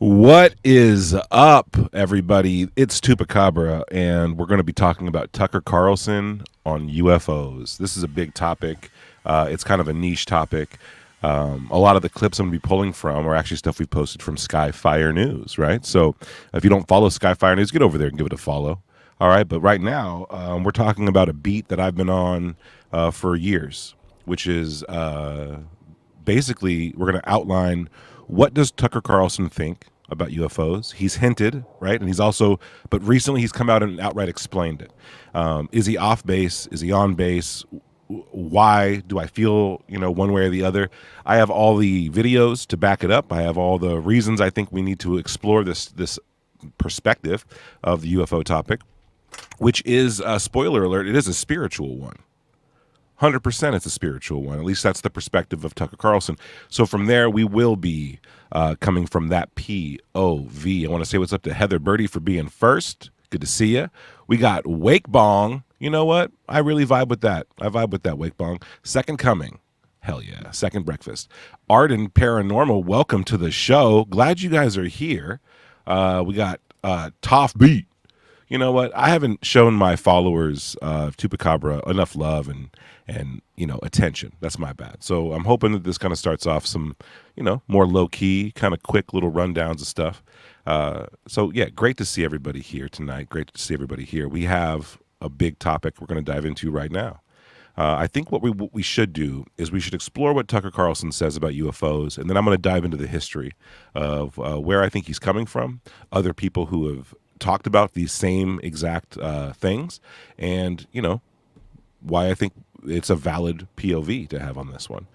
What is up, everybody? It's Tupacabra, and we're going to be talking about Tucker Carlson on UFOs. This is a big topic. It's kind of a niche topic. A lot of the clips I'm going to be pulling from are actually stuff we posted from Skyfire News, right? So if you don't follow Skyfire News, get over there and give it a follow. All right, but right now we're talking about a beat that I've been on for years, which is basically we're going to outline what does Tucker Carlson think about UFOs. He's hinted, right? And he's also, but recently he's come out and outright explained it. Is he off base? Is he on base? Why do I feel, one way or the other? I have all the videos to back it up. I have all the reasons I think we need to explore this perspective of the UFO topic, which is, spoiler alert, it is a spiritual one. 100% it's a spiritual one. At least that's the perspective of Tucker Carlson. So from there, we will be coming from that POV. I want to say what's up to Heather Birdie for being first. Good to see you. We got Wake Bong. You know what? I really vibe with that. I vibe with that, Wake Bong. Second Coming. Hell yeah. Second Breakfast. Art and Paranormal, welcome to the show. Glad you guys are here. We got Toph Beat. You know what? I haven't shown my followers Tupacabra enough love and attention. That's my bad. So I'm hoping that this kind of starts off some, more low key, kind of quick little rundowns of stuff. So yeah, great to see everybody here tonight. Great to see everybody here. We have a big topic we're going to dive into right now. I think what we should do is we should explore what Tucker Carlson says about UFOs, and then I'm going to dive into the history of where I think he's coming from, other people who have talked about these same exact things, and why I think it's a valid POV to have on this one.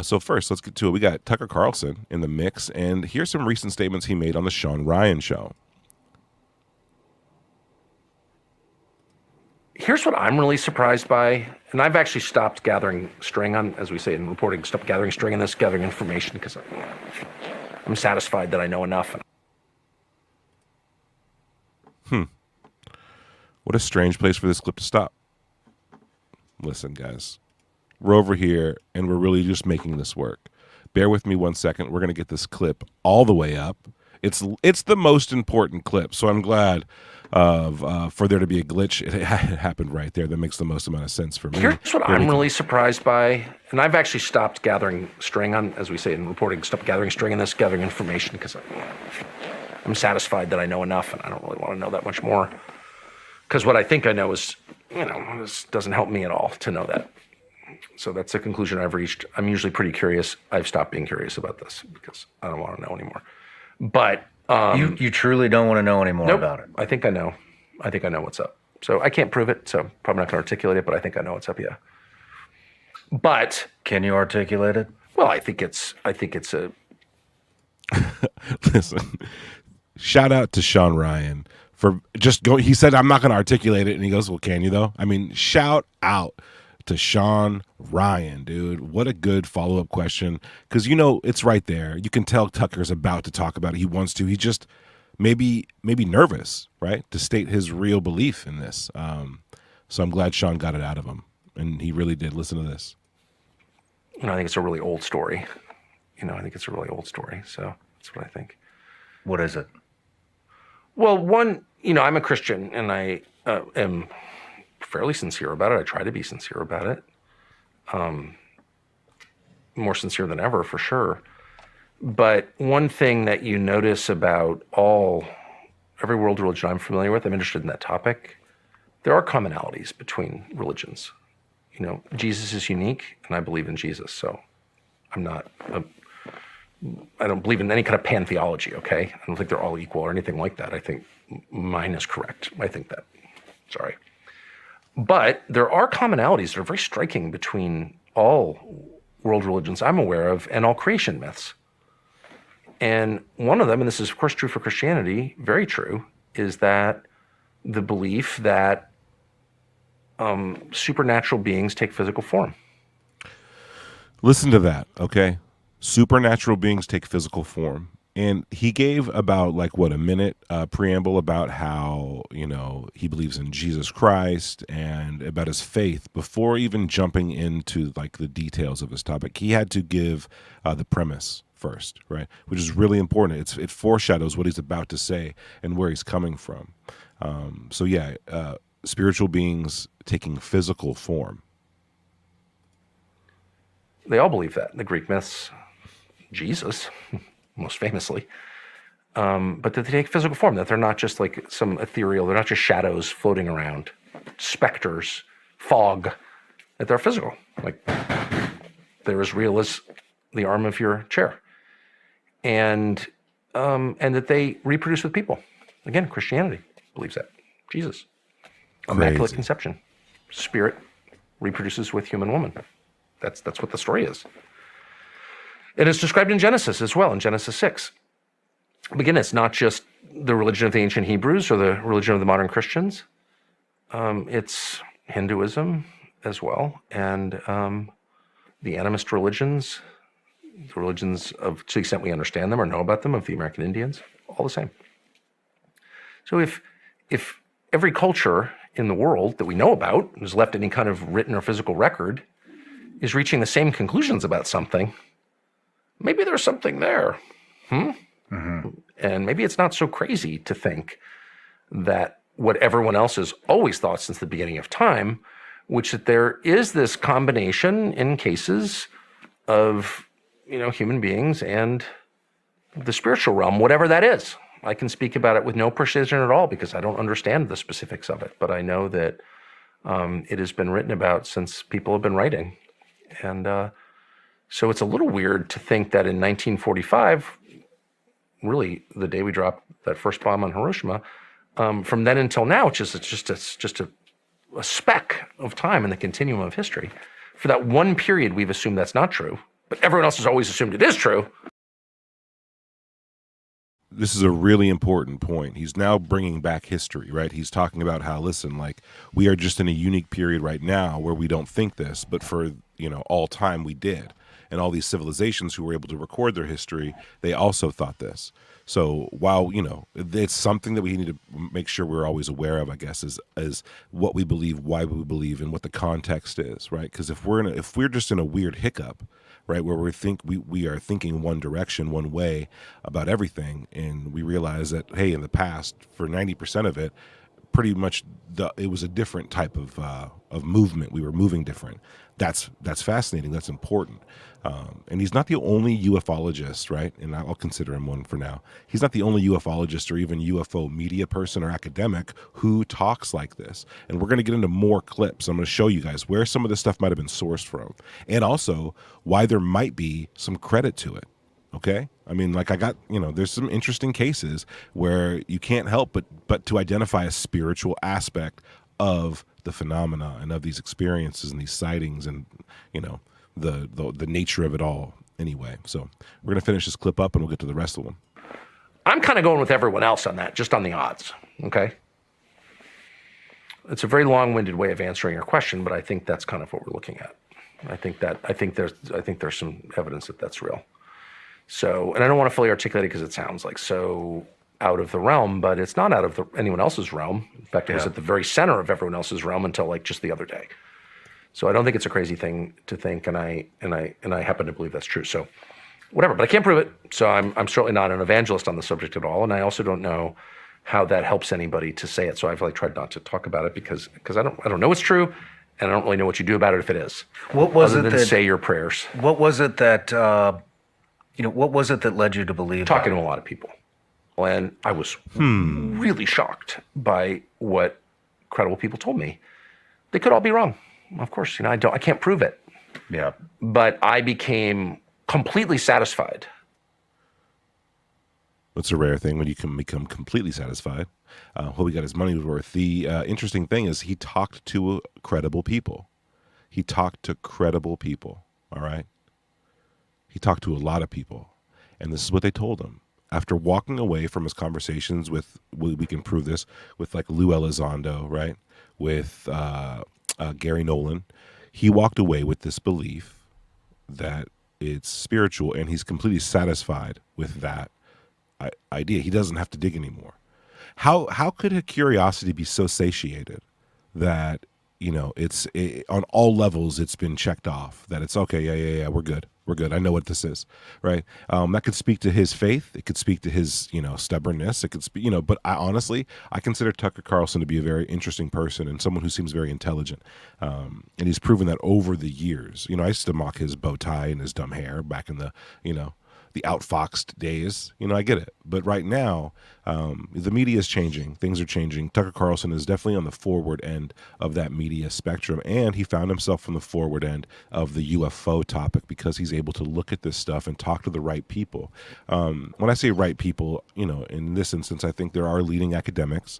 So first, let's get to it. We got Tucker Carlson in the mix, and here's some recent statements he made on the Sean Ryan show. Here's what I'm really surprised by, and I've actually stopped gathering string on, as we say in reporting, stopped gathering string in this, gathering information, because I'm satisfied that I know enough. What a strange place for this clip to stop. Listen, guys, we're over here, and we're really just making this work. Bear with me 1 second. We're going to get this clip all the way up. It's the most important clip, so I'm glad for there to be a glitch. It happened right there. That makes the most amount of sense for me. Here's what I'm really surprised by, and I've actually stopped gathering string on, as we say in reporting, stopped gathering string in this, gathering information, because I'm satisfied that I know enough, and I don't really want to know that much more. Because what I think I know is, this doesn't help me at all to know that. So that's the conclusion I've reached. I'm usually pretty curious. I've stopped being curious about this because I don't want to know anymore. But you truly don't want to know anymore about it. I think I know. I think I know what's up. So I can't prove it, so probably not going to articulate it, but I think I know what's up, yeah. But can you articulate it? Well, I think it's a Listen, shout out to Sean Ryan for just going. He said, I'm not going to articulate it. And he goes, well, can you though? I mean, shout out to Sean Ryan, dude. What a good follow-up question. Because, it's right there. You can tell Tucker's about to talk about it. He wants to. He's just maybe nervous, right, to state his real belief in this. So I'm glad Sean got it out of him. And he really did. Listen to this. I think it's a really old story. I think it's a really old story. So that's what I think. What is it? Well, one, I'm a Christian, and I am fairly sincere about it. I try to be sincere about it. More sincere than ever, for sure. But one thing that you notice about every world religion I'm familiar with, I'm interested in that topic, there are commonalities between religions. Jesus is unique, and I believe in Jesus, so I don't believe in any kind of pantheology, okay? I don't think they're all equal or anything like that. I think mine is correct. I think that. Sorry. But there are commonalities that are very striking between all world religions I'm aware of and all creation myths. And one of them, and this is of course true for Christianity, very true, is that the belief that supernatural beings take physical form. Listen to that, okay? Supernatural beings take physical form. And he gave about a minute preamble about how, he believes in Jesus Christ and about his faith before even jumping into the details of his topic. He had to give the premise first, right? Which is really important. It foreshadows what he's about to say and where he's coming from. Spiritual beings taking physical form. They all believe that. The Greek myths, Jesus, most famously, but that they take physical form, that they're not just like some ethereal, they're not just shadows floating around, specters, fog, that they're physical. Like they're as real as the arm of your chair. And that they reproduce with people. Again, Christianity believes that. Jesus. Immaculate conception. Spirit reproduces with human woman. That's what the story is. And it's described in Genesis as well, in Genesis 6. But again, it's not just the religion of the ancient Hebrews or the religion of the modern Christians. It's Hinduism as well, and the animist religions, the religions of, to the extent we understand them or know about them, of the American Indians, all the same. So if every culture in the world that we know about, has left any kind of written or physical record, is reaching the same conclusions about something, maybe there's something there. Mm-hmm. And maybe it's not so crazy to think that what everyone else has always thought since the beginning of time, which that there is this combination in cases of, human beings and the spiritual realm, whatever that is. I can speak about it with no precision at all because I don't understand the specifics of it, but I know that it has been written about since people have been writing. And so it's a little weird to think that in 1945, really the day we dropped that first bomb on Hiroshima, from then until now, it's just a speck of time in the continuum of history. For that one period, we've assumed that's not true, but everyone else has always assumed it is true. This is a really important point. He's now bringing back history, right? He's talking about how, listen, like, we are just in a unique period right now where we don't think this, but for, all time we did. And all these civilizations who were able to record their history, they also thought this. So while, it's something that we need to make sure we're always aware of, I guess, is what we believe, why we believe, and what the context is, right? Because if we're just in a weird hiccup, right, where we are thinking one direction, one way about everything, and we realize that, hey, in the past, for 90% of it, pretty much it was a different type of movement. We were moving different. That's fascinating. That's important. And he's not the only ufologist, right? And I'll consider him one for now. He's not the only ufologist or even UFO media person or academic who talks like this. And we're going to get into more clips. I'm going to show you guys where some of this stuff might have been sourced from, and also why there might be some credit to it. Okay? I mean, like, there's some interesting cases where you can't help but to identify a spiritual aspect of the phenomena and of these experiences and these sightings and, the nature of it all anyway. So we're going to finish this clip up and we'll get to the rest of them. I'm kind of going with everyone else on that, just on the odds, okay? It's a very long-winded way of answering your question, but I think that's kind of what we're looking at. I think there's some evidence that that's real. So, and I don't want to fully articulate it because it sounds like so out of the realm, but it's not out of anyone else's realm. In fact, it was at the very center of everyone else's realm until like just the other day. So I don't think it's a crazy thing to think, and I happen to believe that's true. So whatever, but I can't prove it. So I'm certainly not an evangelist on the subject at all, and I also don't know how that helps anybody to say it. So I've tried not to talk about it because I don't know it's true, and I don't really know what you do about it if it is. What was other it than that say your prayers? What was it that what was it that led you to believe Talking that? to a lot of people. And I was really shocked by what credible people told me. They could all be wrong. Of course, I can't prove it. Yeah. But I became completely satisfied. It's a rare thing when you can become completely satisfied. He got his money's worth. The interesting thing is he talked to credible people. He talked to credible people, all right? He talked to a lot of people, and this is what they told him. After walking away from his conversations with, we can prove this, with like Lou Elizondo, right, with Gary Nolan, he walked away with this belief that it's spiritual, and he's completely satisfied with that idea. He doesn't have to dig anymore. How could a curiosity be so satiated that on all levels it's been checked off, that it's okay, yeah, we're good. We're good. I know what this is, right? That could speak to his faith. It could speak to his, stubbornness. It could speak, but I consider Tucker Carlson to be a very interesting person and someone who seems very intelligent. And he's proven that over the years. I used to mock his bow tie and his dumb hair back in the, the outfoxed days. I get it. But right now, the media is changing. Things are changing. Tucker Carlson is definitely on the forward end of that media spectrum. And he found himself on the forward end of the UFO topic because he's able to look at this stuff and talk to the right people. When I say right people, in this instance, I think there are leading academics,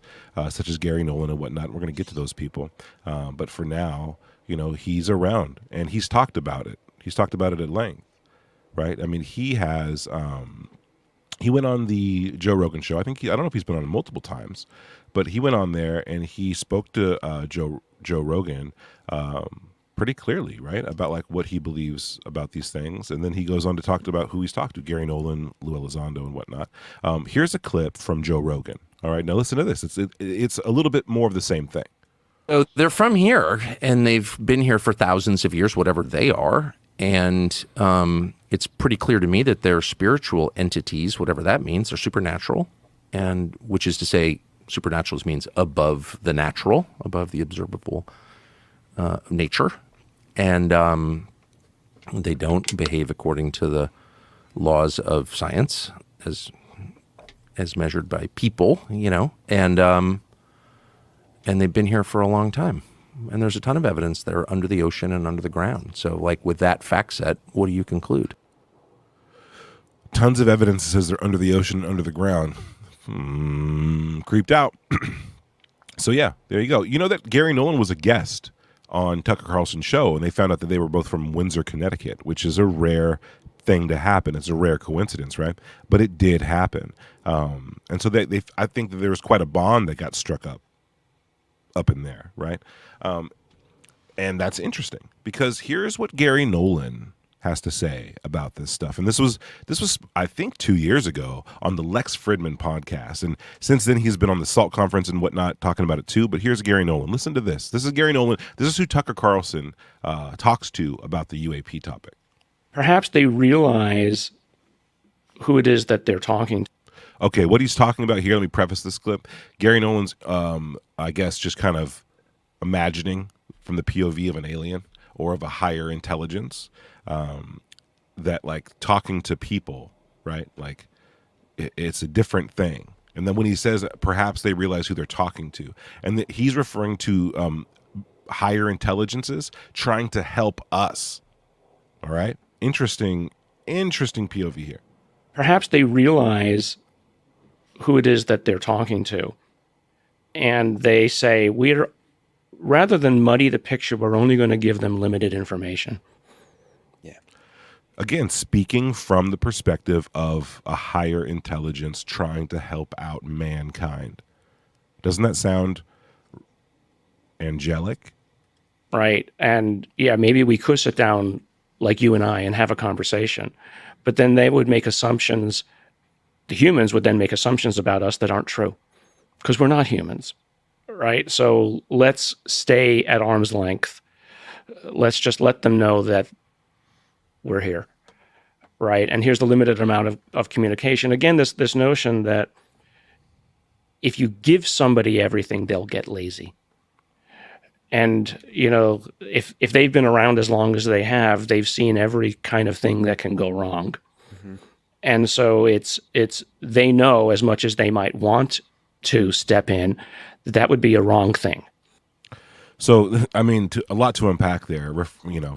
such as Gary Nolan and whatnot. We're going to get to those people. But for now, he's around and he's talked about it. He's talked about it at length. Right. I mean, he has. He went on the Joe Rogan show. I don't know if he's been on it multiple times, but he went on there and he spoke to Joe Rogan pretty clearly, right, about like what he believes about these things. And then he goes on to talk about who he's talked to, Gary Nolan, Lou Elizondo, and whatnot. Here's a clip from Joe Rogan. All right, now listen to this. It's a little bit more of the same thing. So they're from here, and they've been here for thousands of years, whatever they are. And it's pretty clear to me that they're spiritual entities, whatever that means. They're supernatural, and which is to say, supernatural means above the natural, above the observable nature. And they don't behave according to the laws of science as measured by people, and they've been here for a long time. And there's a ton of evidence they're under the ocean and under the ground. So, like, with that fact set, what do you conclude? Tons of evidence that says they're under the ocean and under the ground. Creeped out. So, yeah, there you go. You know that Gary Nolan was a guest on Tucker Carlson's show, and they found out that they were both from Windsor, Connecticut, which is a rare thing to happen. It's a rare coincidence, right? But it did happen. And so I think that there was quite a bond that got struck up in there, right? And that's interesting because here's what Gary Nolan has to say about this stuff. And this was I think 2 years ago on the Lex Fridman podcast. And since then he's been on the SALT conference and whatnot talking about it too. But here's Gary Nolan. Listen to this. This is Gary Nolan. This is who Tucker Carlson talks to about the UAP topic. Perhaps they realize who it is that they're talking to. Okay, what he's talking about here, let me preface this clip. Gary Nolan's, I guess, just kind of imagining from the POV of an alien or of a higher intelligence that, like, talking to people, right? Like, it's a different thing. And then when he says perhaps they realize who they're talking to, and he's referring to higher intelligences trying to help us. All right? Interesting POV here. Perhaps they realize who it is that they're talking to. And they say, rather than muddy the picture, we're only going to give them limited information. Yeah. Again, speaking from the perspective of a higher intelligence trying to help out mankind. Doesn't that sound angelic? Right. And yeah, maybe we could sit down like you and I and have a conversation. But then they would make assumptions. The humans would then make assumptions about us that aren't true because we're not humans, right? So let's stay at arm's length. Let's just let them know that we're here, right? And here's the limited amount of communication. Again, this notion that if you give somebody everything, they'll get lazy. And, if they've been around as long as they have, they've seen every kind of thing that can go wrong. Mm-hmm. And so it's they know as much as they might want to step in, that would be a wrong thing. So, I mean, a lot to unpack there,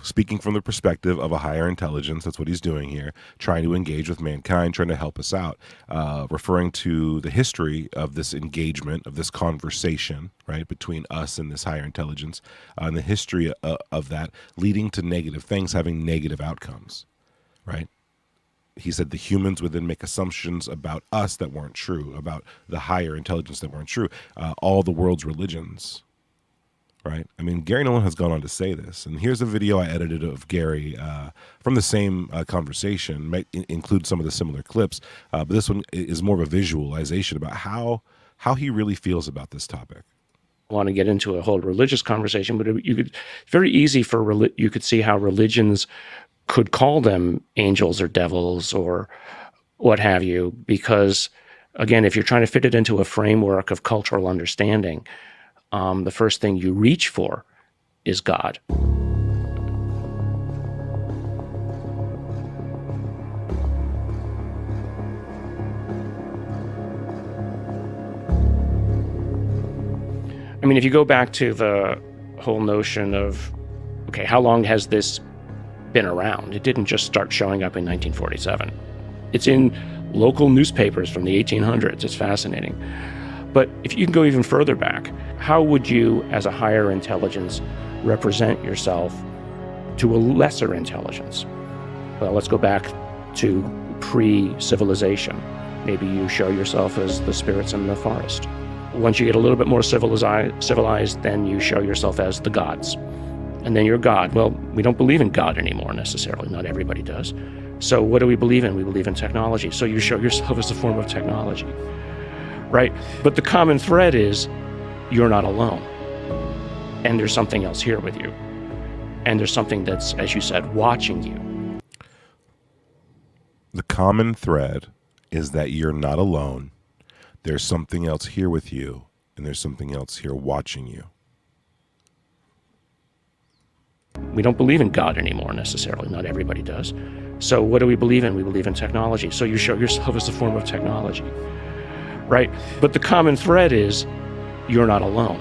speaking from the perspective of a higher intelligence, that's what he's doing here, trying to engage with mankind, trying to help us out, referring to the history of this engagement, of this conversation, right, between us and this higher intelligence, and the history of that leading to negative things, having negative outcomes, right? He said the humans would then make assumptions about us that weren't true, about the higher intelligence that weren't true, all the world's religions. Right. I mean, Gary Nolan has gone on to say this, and here's a video I edited of Gary from the same conversation. Might include some of the similar clips, but this one is more of a visualization about how he really feels about this topic. I want to get into a whole religious conversation, but it's very easy you could see how religions could call them angels or devils or what have you, because, again, if you're trying to fit it into a framework of cultural understanding, the first thing you reach for is God. I mean, if you go back to the whole notion of, okay, how long has this been around? It didn't just start showing up in 1947. It's in local newspapers from the 1800s. It's fascinating. But if you can go even further back, how would you, as a higher intelligence, represent yourself to a lesser intelligence? Well, let's go back to pre-civilization. Maybe you show yourself as the spirits in the forest. Once you get a little bit more civilized, then you show yourself as the gods. And then you're God. Well, we don't believe in God anymore necessarily. Not everybody does. So what do we believe in? We believe in technology. So you show yourself as a form of technology, right? But the common thread is you're not alone. And there's something else here with you. And there's something that's, as you said, watching you. The common thread is that you're not alone. There's something else here with you, and there's something else here watching you. We don't believe in God anymore necessarily. Not everybody does. So what do we believe in? We believe in technology. So you show yourself as a form of technology, right? But the common thread is you're not alone.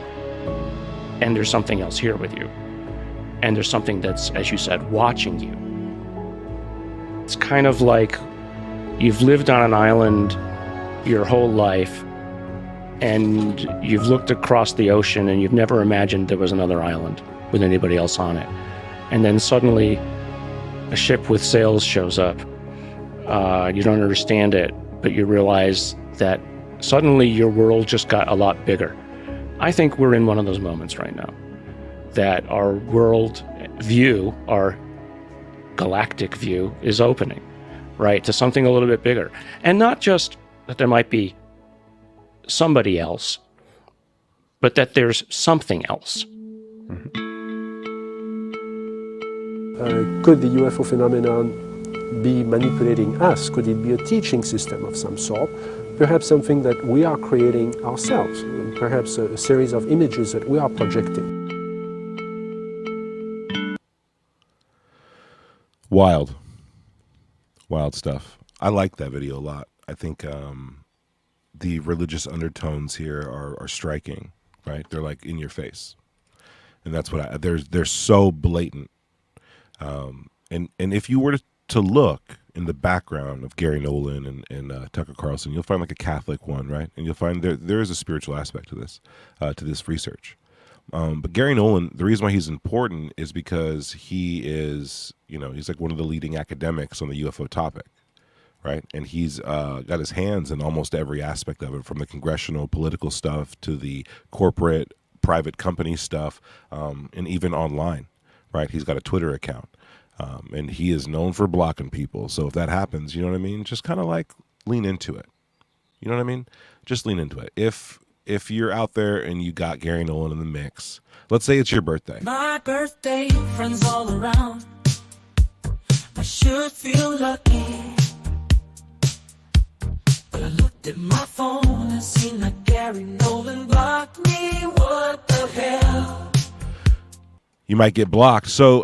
And there's something else here with you. And there's something that's, as you said, watching you. It's kind of like you've lived on an island your whole life, and you've looked across the ocean and you've never imagined there was another island with anybody else on it. And then suddenly a ship with sails shows up. You don't understand it, but you realize that suddenly your world just got a lot bigger. I think we're in one of those moments right now, that our world view, our galactic view, is opening, right, to something a little bit bigger. And not just that there might be somebody else, but that there's something else. Could the UFO phenomenon be manipulating us? Could it be a teaching system of some sort? Perhaps something that we are creating ourselves, perhaps a series of images that we are projecting. Wild stuff. I like that video a lot. I think the religious undertones here are striking, right? They're like in your face, and that's what they're so blatant. And if you were to look in the background of Gary Nolan and Tucker Carlson, you'll find like a Catholic one, right? And you'll find there is a spiritual aspect to this research. But Gary Nolan, the reason why he's important is because he is, he's like one of the leading academics on the UFO topic, right? And he's got his hands in almost every aspect of it, from the congressional political stuff to the corporate private company stuff, and even online, right? He's got a Twitter account, and he is known for blocking people. So if that happens, you know what I mean? Just kind of like lean into it. You know what I mean? Just lean into it. If you're out there and you got Gary Nolan in the mix, let's say it's your birthday. My birthday, friends all around. I should feel lucky. But I looked at my phone and seen that Gary Nolan blocked me. What the hell? You might get blocked. So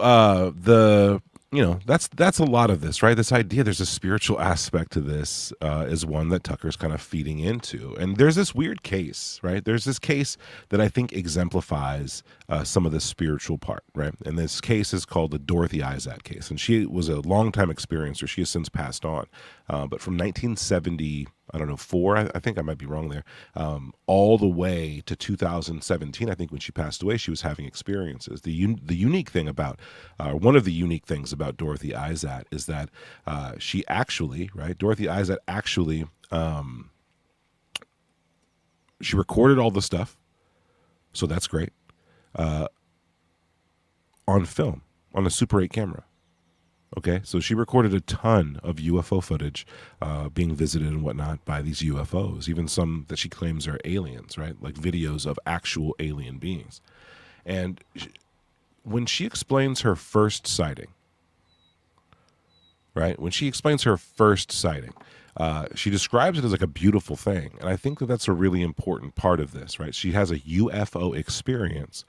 that's a lot of this, right? This idea there's a spiritual aspect to this is one that Tucker's kind of feeding into. And there's this weird case, right? There's this case that I think exemplifies some of the spiritual part, right? And this case is called the Dorothy Isac case. And she was a longtime experiencer. She has since passed on. But from 1970, I don't know, 4, I think I might be wrong there, all the way to 2017, I think when she passed away, she was having experiences. The unique thing about, one of the unique things about Dorothy Isac is that she actually, right, Dorothy Isac actually, she recorded all the stuff, so that's great, on film, on a Super 8 camera. Okay, so she recorded a ton of UFO footage being visited and whatnot by these UFOs, even some that she claims are aliens, right? Like videos of actual alien beings. And when she explains her first sighting, right? When she explains her first sighting, she describes it as like a beautiful thing. And I think that that's a really important part of this, right? She has a UFO experience,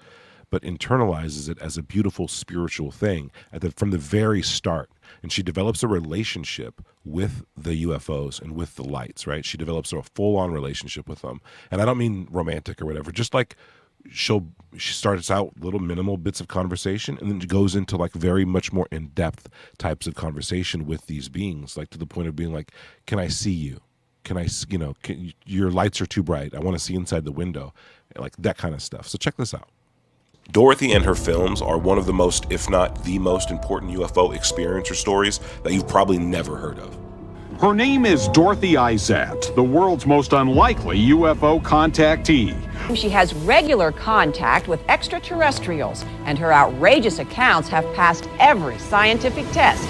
but internalizes it as a beautiful spiritual thing from the very start. And she develops a relationship with the UFOs and with the lights, right? She develops a full-on relationship with them. And I don't mean romantic or whatever, just like she starts out little minimal bits of conversation and then goes into like very much more in-depth types of conversation with these beings, like to the point of being like, can I see you? Can I, your lights are too bright. I want to see inside the window, like that kind of stuff. So check this out. Dorothy and her films are one of the most, if not the most important UFO experiencer stories that you've probably never heard of. Her name is Dorothy Isac, the world's most unlikely UFO contactee. She has regular contact with extraterrestrials, and her outrageous accounts have passed every scientific test.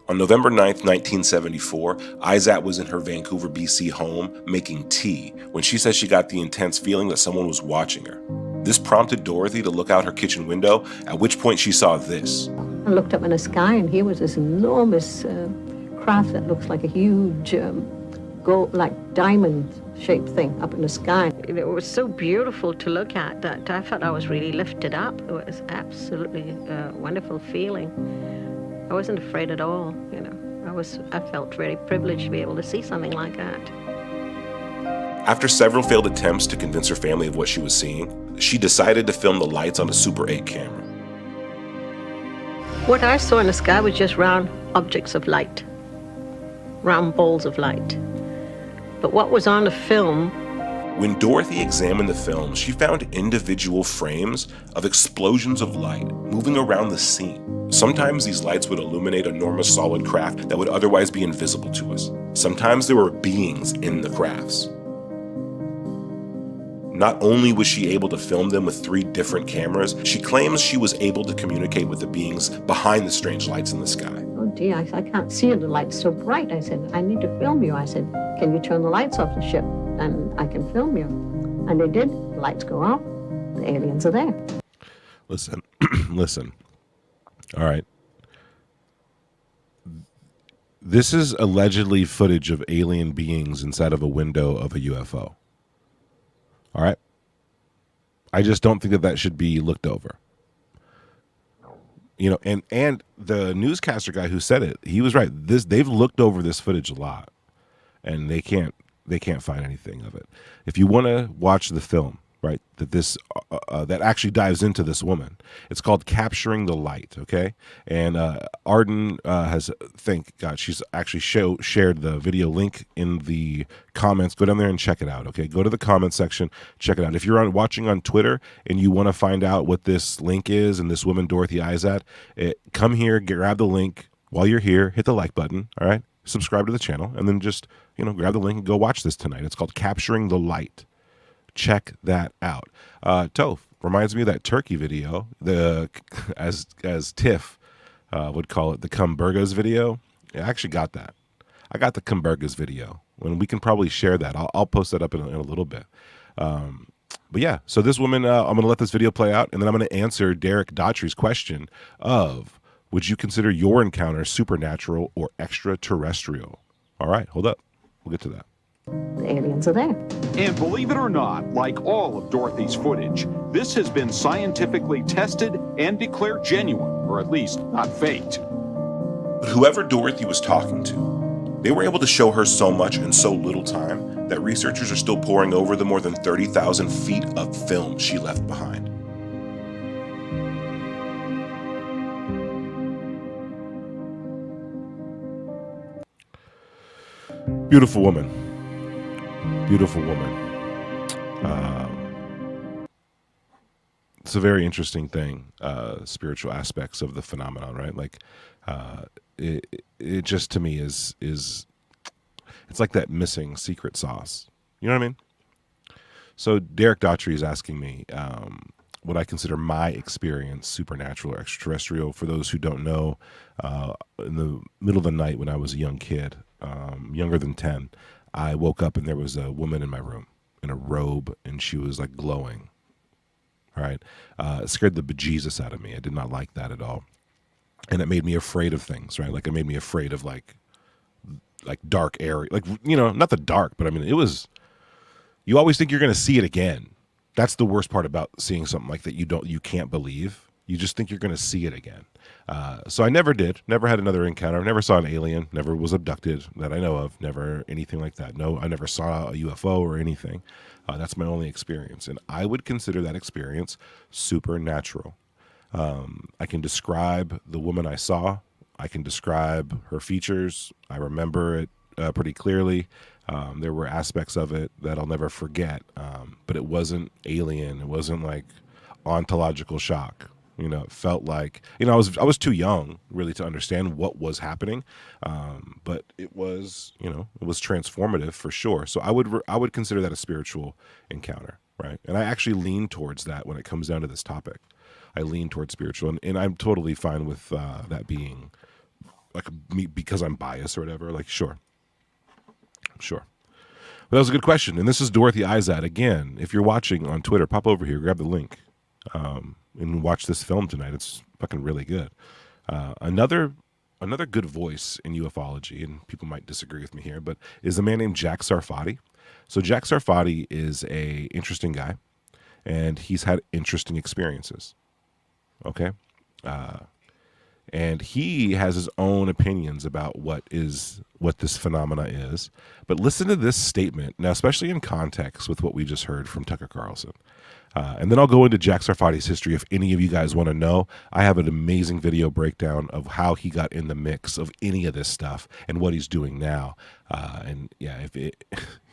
On November 9th, 1974, Isac was in her Vancouver, BC home making tea when she says she got the intense feeling that someone was watching her. This prompted Dorothy to look out her kitchen window, at which point she saw this. I looked up in the sky, and here was this enormous craft that looks like a huge like diamond-shaped thing up in the sky. It was so beautiful to look at that I felt I was really lifted up. It was absolutely a wonderful feeling. I wasn't afraid at all, I felt very privileged to be able to see something like that. After several failed attempts to convince her family of what she was seeing, she decided to film the lights on a Super 8 camera. What I saw in the sky was just round objects of light, round balls of light. But what was on the film... When Dorothy examined the film, she found individual frames of explosions of light moving around the scene. Sometimes these lights would illuminate enormous solid craft that would otherwise be invisible to us. Sometimes there were beings in the crafts. Not only was she able to film them with 3 different cameras, she claims she was able to communicate with the beings behind the strange lights in the sky. Oh dear, I can't see it, the light's so bright. I said, I need to film you. I said, can you turn the lights off the ship and I can film you? And they did, the lights go off, the aliens are there. Listen, listen. All right. This is allegedly footage of alien beings inside of a window of a UFO. All right. I just don't think that should be looked over. And the newscaster guy who said it, he was right. They've looked over this footage a lot, and they can't find anything of it. If you want to watch the film, right, that actually dives into this woman, it's called Capturing the Light. Okay, and Arden has, thank God, she's actually shared the video link in the comments. Go down there and check it out. Okay, go to the comment section, check it out. If you're watching on Twitter and you want to find out what this link is and this woman Dorothy Isac, come here, grab the link while you're here, hit the like button. All right, subscribe to the channel, and then just grab the link and go watch this tonight. It's called Capturing the Light. Check that out. Toph reminds me of that turkey video, as Tiff would call it, the Cumburgas video. Yeah, I actually got that. I got the Cumburgas video, and we can probably share that. I'll post that up in a little bit. But yeah, so this woman, I'm going to let this video play out, and then I'm going to answer Derek Daughtry's question of, would you consider your encounter supernatural or extraterrestrial? All right, hold up. We'll get to that. The aliens are there. And believe it or not, like all of Dorothy's footage, this has been scientifically tested and declared genuine, or at least not faked. But whoever Dorothy was talking to, they were able to show her so much in so little time that researchers are still poring over the more than 30,000 feet of film she left behind. Beautiful woman. Beautiful woman. It's a very interesting thing, spiritual aspects of the phenomenon, right? Like, it just to me is it's like that missing secret sauce. You know what I mean? So Derek Daughtry is asking me what I consider my experience supernatural or extraterrestrial. For those who don't know, in the middle of the night when I was a young kid, younger than 10, I woke up and there was a woman in my room in a robe, and she was like glowing. All right. It scared the bejesus out of me. I did not like that at all. and it made me afraid of things, right? Like it made me afraid of like dark area, like, you know, not the dark, but I mean, it was, you always think you're going to see it again. That's the worst part about seeing something like that. You can't believe, you just think you're going to see it again. So I never had another encounter. Never saw an alien, never was abducted that I know of, never anything like that. No, I never saw a UFO or anything. That's my only experience. And I would consider that experience supernatural. I can describe the woman I saw. I can describe her features. I remember it pretty clearly. There were aspects of it that I'll never forget, but it wasn't alien. It wasn't like ontological shock. You know, it felt like, you know, I was too young really to understand what was happening, but it was, you know, it was transformative for sure. So I would consider that a spiritual encounter, right? And I actually lean towards that when it comes down to this topic. I lean towards spiritual, and I'm totally fine with that being like me because I'm biased or whatever. Like, sure. But that was a good question. And this is Dorothy Isac again. If you're watching on Twitter, pop over here, grab the link, and watch this film tonight. It's fucking really good. Another good voice in ufology, and people might disagree with me here, but is a man named Jack Sarfati. So Jack Sarfati is a interesting guy, and he's had interesting experiences. Okay. And he has his own opinions about what this phenomena is. But listen to this statement now, especially in context with what we just heard from Tucker Carlson. And then I'll go into Jack Sarfati's history if any of you guys want to know. I have an amazing video breakdown of how he got in the mix of any of this stuff and what he's doing now. And yeah,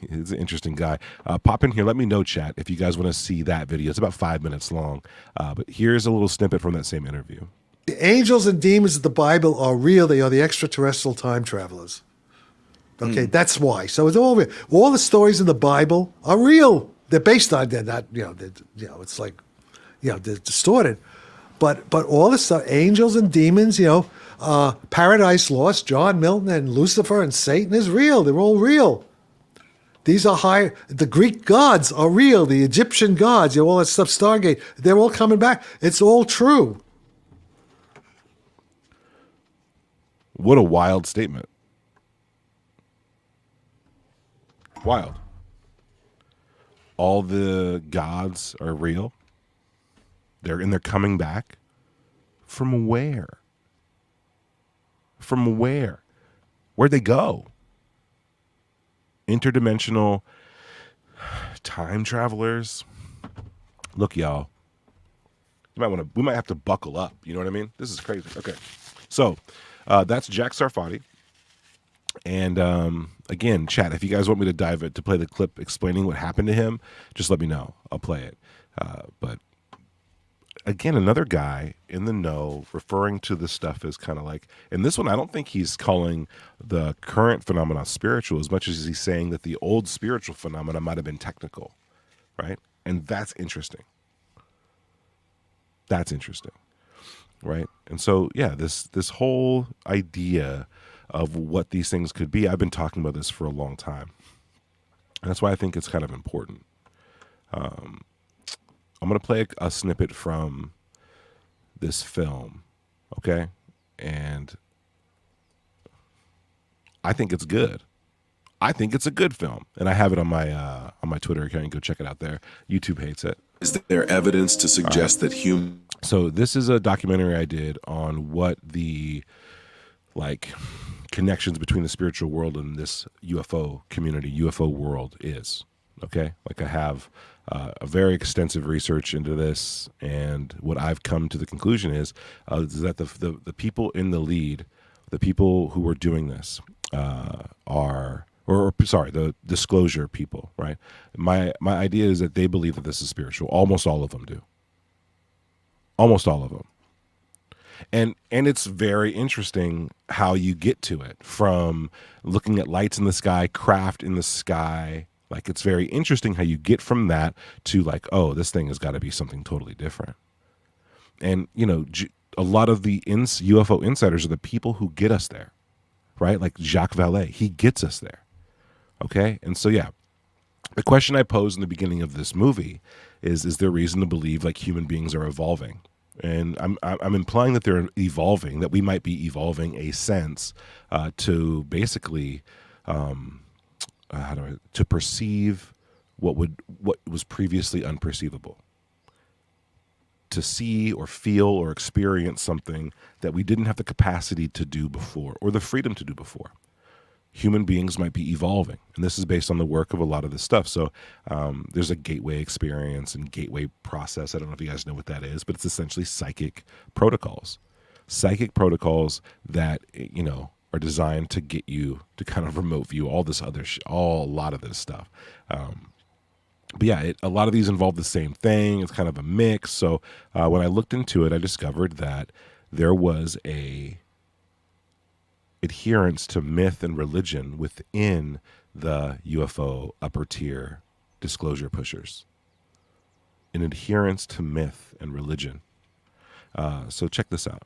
he's an interesting guy. Pop in here. Let me know, chat, if you guys want to see that video. It's about 5 minutes long. But here's a little snippet from that same interview. The angels and demons of the Bible are real. They are the extraterrestrial time travelers. Okay, that's why. So it's all real. All the stories in the Bible are real. They're based on that. It's like, they're distorted. But all the stuff, angels and demons, Paradise Lost, John Milton and Lucifer and Satan is real. They're all real. These are the Greek gods are real. The Egyptian gods, all that stuff, Stargate, they're all coming back. It's all true. What a wild statement. Wild. All the gods are real. They're coming back. From where? From where? Where'd they go? Interdimensional time travelers. Look, y'all. We might have to buckle up. You know what I mean? This is crazy. Okay. So, that's Jack Sarfati. And again, chat, if you guys want me to play the clip explaining what happened to him, just let me know. I'll play it. But again, another guy in the know referring to this stuff as kind of like, and this one, I don't think he's calling the current phenomena spiritual as much as he's saying that the old spiritual phenomena might have been technical, right? And that's interesting. That's interesting. Right. And so, yeah, this whole idea of what these things could be, I've been talking about this for a long time. And that's why I think it's kind of important. I'm going to play a snippet from this film. Okay. And I think it's good. I think it's a good film. And I have it on my Twitter account. You can go check it out there. YouTube hates it. Is there evidence to suggest that human... So this is a documentary I did on what the connections between the spiritual world and this UFO community, UFO world is. Okay, I have a very extensive research into this, and what I've come to the conclusion is that the people in the lead, the people who are doing this, the disclosure people, right? My idea is that they believe that this is spiritual. Almost all of them do. Almost all of them. And it's very interesting how you get to it, from looking at lights in the sky, craft in the sky. It's very interesting how you get from that to oh, this thing has got to be something totally different. And, a lot of the UFO insiders are the people who get us there, right? Like Jacques Vallée, he gets us there. Okay. And so, yeah, the question I posed in the beginning of this movie is there reason to believe human beings are evolving? And I'm implying that they're evolving, that we might be evolving a sense to basically to perceive what was previously unperceivable, to see or feel or experience something that we didn't have the capacity to do before or the freedom to do before. Human beings might be evolving, and this is based on the work of a lot of this stuff. So there's a gateway experience and gateway process. I don't know if you guys know what that is, but it's essentially psychic protocols that, you know, are designed to get you to kind of remote view all this other a lot of this stuff. But yeah, a lot of these involve the same thing. It's kind of a mix. So when I looked into it, I discovered that there was a adherence to myth and religion within the UFO upper tier disclosure pushers. An adherence to myth and religion. So check this out.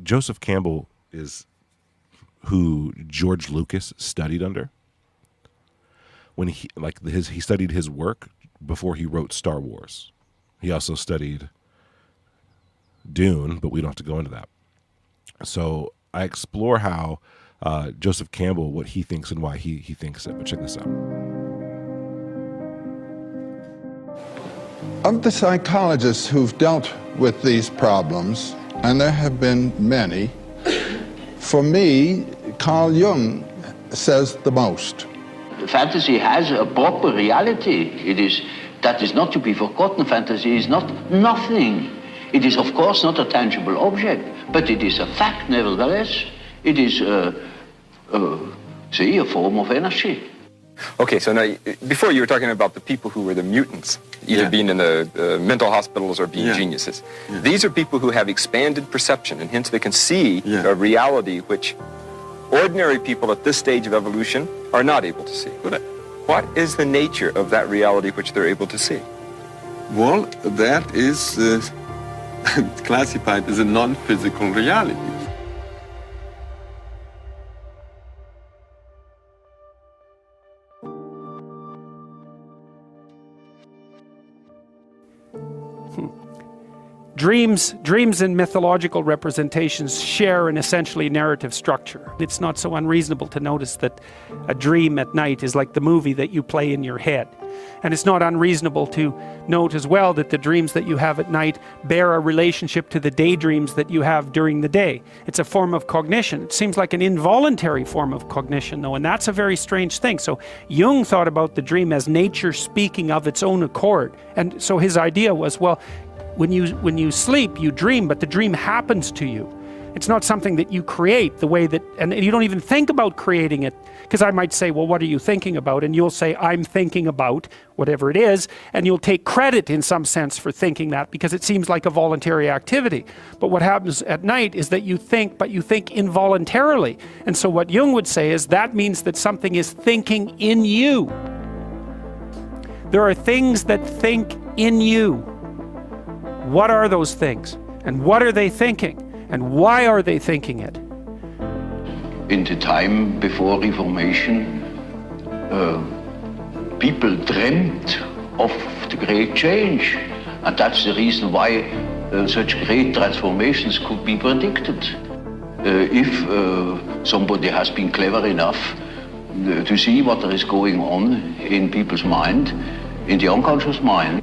Joseph Campbell is who George Lucas studied under. When he studied his work before he wrote Star Wars. He also studied Dune, but we don't have to go into that. So I explore how Joseph Campbell, what he thinks and why he thinks it. But check this out. Of the psychologists who've dealt with these problems, and there have been many, for me, Carl Jung says the most. Fantasy has a proper reality. That is not to be forgotten. Fantasy is not nothing. It is, of course, not a tangible object, but it is a fact nevertheless. It is, a form of energy. Okay, so now, before you were talking about the people who were the mutants, either being in the mental hospitals or being geniuses. Yeah. These are people who have expanded perception, and hence they can see a reality which ordinary people at this stage of evolution are not able to see. What is the nature of that reality which they're able to see? Well, that is classified as a non-physical reality. Dreams and mythological representations share an essentially narrative structure. It's not so unreasonable to notice that a dream at night is like the movie that you play in your head. And it's not unreasonable to note as well that the dreams that you have at night bear a relationship to the daydreams that you have during the day. It's a form of cognition. It seems like an involuntary form of cognition, though, and that's a very strange thing. So Jung thought about the dream as nature speaking of its own accord. And so his idea was, well, when you sleep, you dream, but the dream happens to you. It's not something that you create the way that, and you don't even think about creating it. Because I might say, well, what are you thinking about? And you'll say, I'm thinking about whatever it is, and you'll take credit in some sense for thinking that because it seems like a voluntary activity. But what happens at night is that you think, but you think involuntarily. And so what Jung would say is that means that something is thinking in you. There are things that think in you. What are those things? And what are they thinking? And why are they thinking it? In the time before Reformation, people dreamt of the great change. And that's the reason why such great transformations could be predicted. If somebody has been clever enough to see what there is going on in people's mind, in the unconscious mind,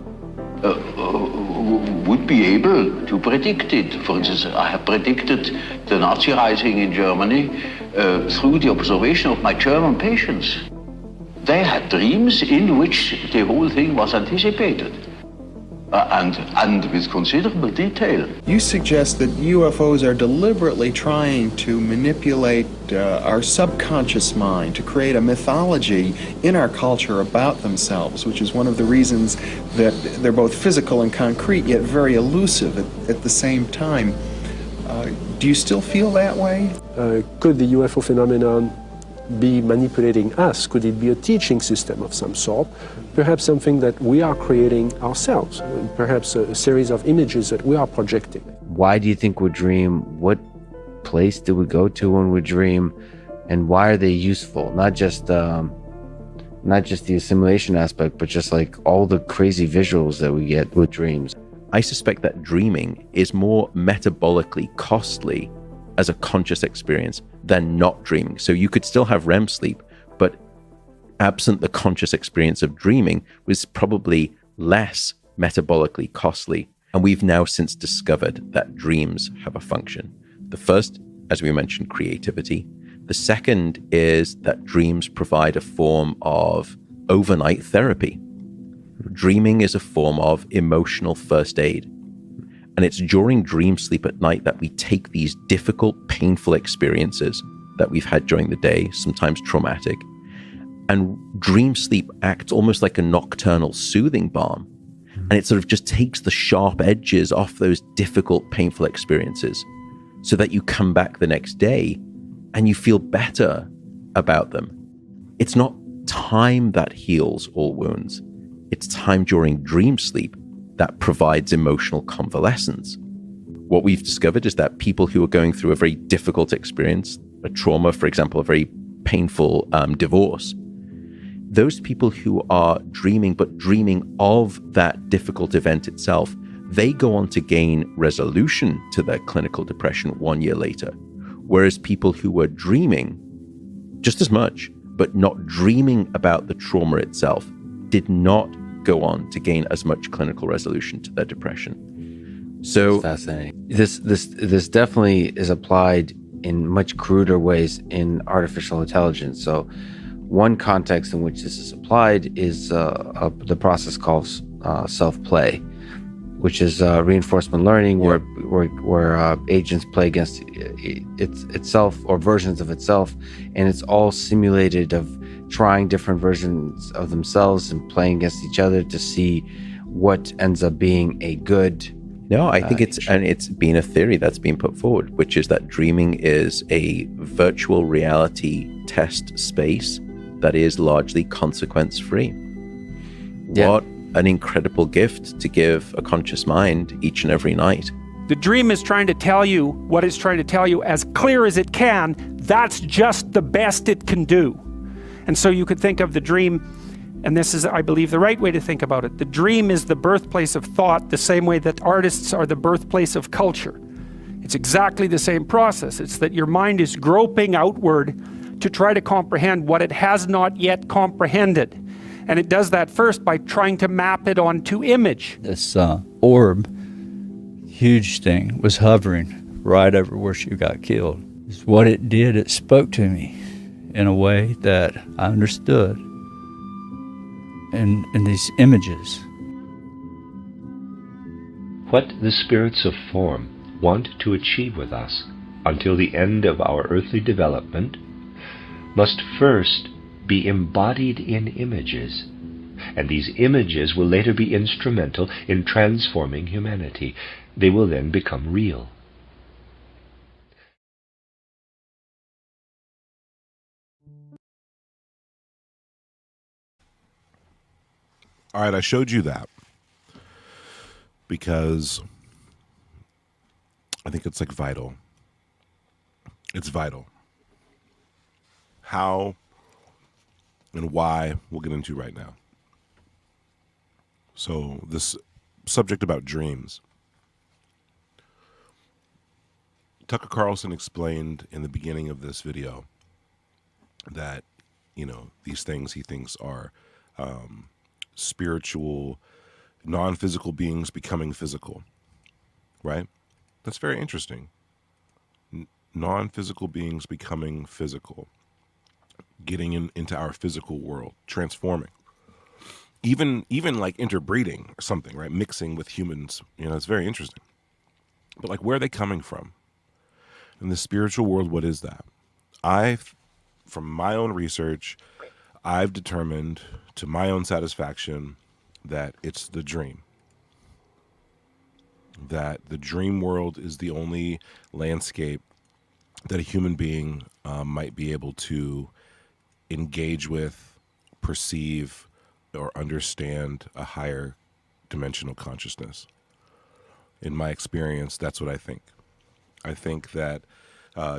would be able to predict it. For instance, I have predicted the Nazi rising in Germany through the observation of my German patients. They had dreams in which the whole thing was anticipated, and with considerable detail. You suggest that UFOs are deliberately trying to manipulate our subconscious mind to create a mythology in our culture about themselves, which is one of the reasons that they're both physical and concrete, yet very elusive at the same time. Do you still feel that way? Could the UFO phenomenon be manipulating us? Could it be a teaching system of some sort? Perhaps something that we are creating ourselves, perhaps a series of images that we are projecting. Why do you think we dream? What place do we go to when we dream? And why are they useful? Not just the assimilation aspect, but just like all the crazy visuals that we get with dreams. I suspect that dreaming is more metabolically costly as a conscious experience than not dreaming. So you could still have REM sleep, but absent the conscious experience of dreaming was probably less metabolically costly. And we've now since discovered that dreams have a function. The first, as we mentioned, creativity. The second is that dreams provide a form of overnight therapy. Dreaming is a form of emotional first aid. And it's during dream sleep at night that we take these difficult, painful experiences that we've had during the day, sometimes traumatic, and dream sleep acts almost like a nocturnal soothing balm. And it sort of just takes the sharp edges off those difficult, painful experiences so that you come back the next day and you feel better about them. It's not time that heals all wounds. It's time during dream sleep that provides emotional convalescence. What we've discovered is that people who are going through a very difficult experience, a trauma, for example, a very painful divorce, those people who are dreaming, but dreaming of that difficult event itself, they go on to gain resolution to their clinical depression 1 year later. Whereas people who were dreaming just as much, but not dreaming about the trauma itself, did not go on to gain as much clinical resolution to their depression. So that's fascinating. This definitely is applied in much cruder ways in artificial intelligence. So one context in which this is applied is the process called self-play, which is reinforcement learning, where agents play against itself or versions of itself, and it's all simulated of trying different versions of themselves and playing against each other to see what ends up being a good. No, I think it's been a theory that's been put forward, which is that dreaming is a virtual reality test space that is largely consequence-free. Yeah. What an incredible gift to give a conscious mind each and every night. The dream is trying to tell you what it's trying to tell you as clear as it can. That's just the best it can do. And so you could think of the dream, and this is, I believe, the right way to think about it. The dream is the birthplace of thought, the same way that artists are the birthplace of culture. It's exactly the same process. It's that your mind is groping outward to try to comprehend what it has not yet comprehended. And it does that first by trying to map it onto image. This orb, huge thing, was hovering right over where she got killed. It's what it did, it spoke to me in a way that I understood in these images. What the spirits of form want to achieve with us until the end of our earthly development must first be embodied in images, and these images will later be instrumental in transforming humanity. They will then become real. All right, I showed you that because I think it's like vital. It's vital. How and why we'll get into right now. So this subject about dreams. Tucker Carlson explained in the beginning of this video that, these things he thinks are spiritual, non-physical beings becoming physical, right? That's very interesting. Non-physical beings becoming physical, getting into our physical world, transforming, even like interbreeding or something, right? Mixing with humans, it's very interesting. But like, where are they coming from? In the spiritual world, what is that? From my own research, I've determined to my own satisfaction that it's the dream. That the dream world is the only landscape that a human being might be able to engage with, perceive, or understand a higher dimensional consciousness. In my experience, that's what I think. I think that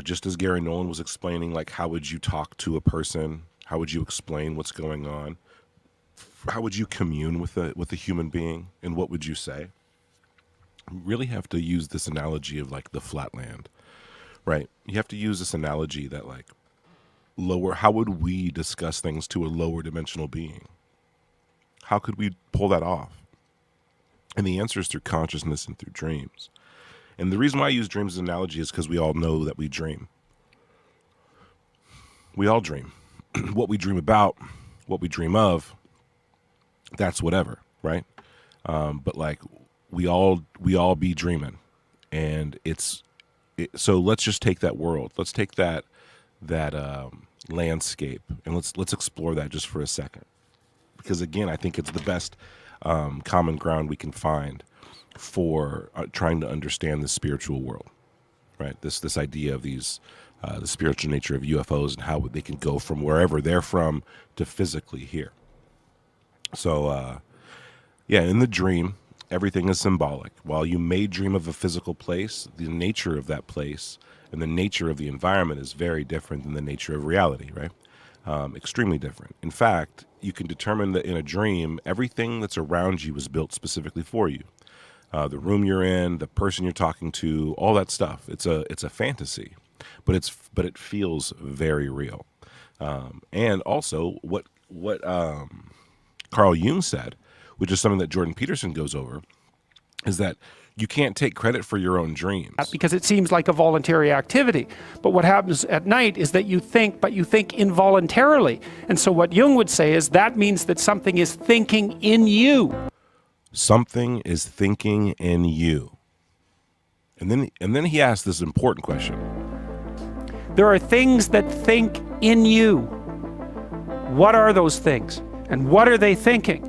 just as Gary Nolan was explaining, like, how would you talk to a person? How would you explain what's going on? How would you commune with a human being? And what would you say? you really have to use this analogy of like the flatland, right? You have to use this analogy that like how would we discuss things to a lower dimensional being? How could we pull that off? And the answer is through consciousness and through dreams. And the reason why I use dreams as an analogy is because we all know that we dream. We all dream. What we dream about, what we dream of, that's whatever, right? But like we all be dreaming, and so let's just take that world. Let's take that landscape, and let's explore that just for a second, because again, I think it's the best common ground we can find for trying to understand the spiritual world, right? This idea of these the spiritual nature of UFOs and how they can go from wherever they're from to physically here. So yeah, in the dream, everything is symbolic. While you may dream of a physical place, the nature of that place and the nature of the environment is very different than the nature of reality, right? Extremely different. In fact, you can determine that in a dream, everything that's around you was built specifically for you. The room you're in, the person you're talking to, all that stuff. It's a fantasy, but it feels very real. And also, what Carl Jung said, which is something that Jordan Peterson goes over, is that you can't take credit for your own dreams. Because it seems like a voluntary activity. But what happens at night is that you think, but you think involuntarily. And so what Jung would say is that means that something is thinking in you. Something is thinking in you. And then he asked this important question. There are things that think in you. What are those things? And what are they thinking?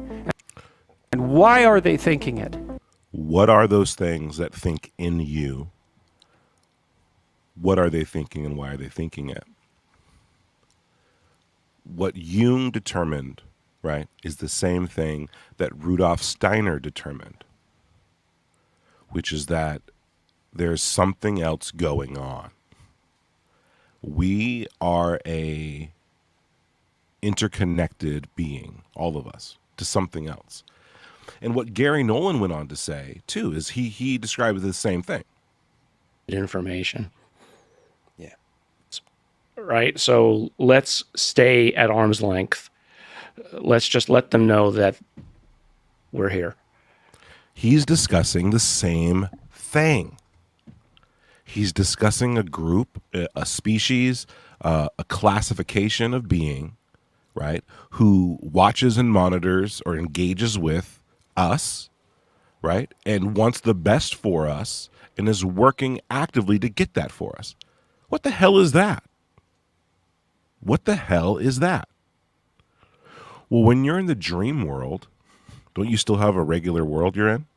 And why are they thinking it? What are those things that think in you? What are they thinking and why are they thinking it? What Jung determined, right, is the same thing that Rudolf Steiner determined, which is that there's something else going on. We are a interconnected being, all of us, to something else. And what Gary Nolan went on to say, too, is he described the same thing. Information. Yeah. Right? So let's stay at arm's length. Let's just let them know that we're here. He's discussing the same thing. He's discussing a group, a species, a classification of being, right, who watches and monitors or engages with us, right, and wants the best for us and is working actively to get that for us. What the hell is that? What the hell is that? Well, when you're in the dream world, don't you still have a regular world you're in?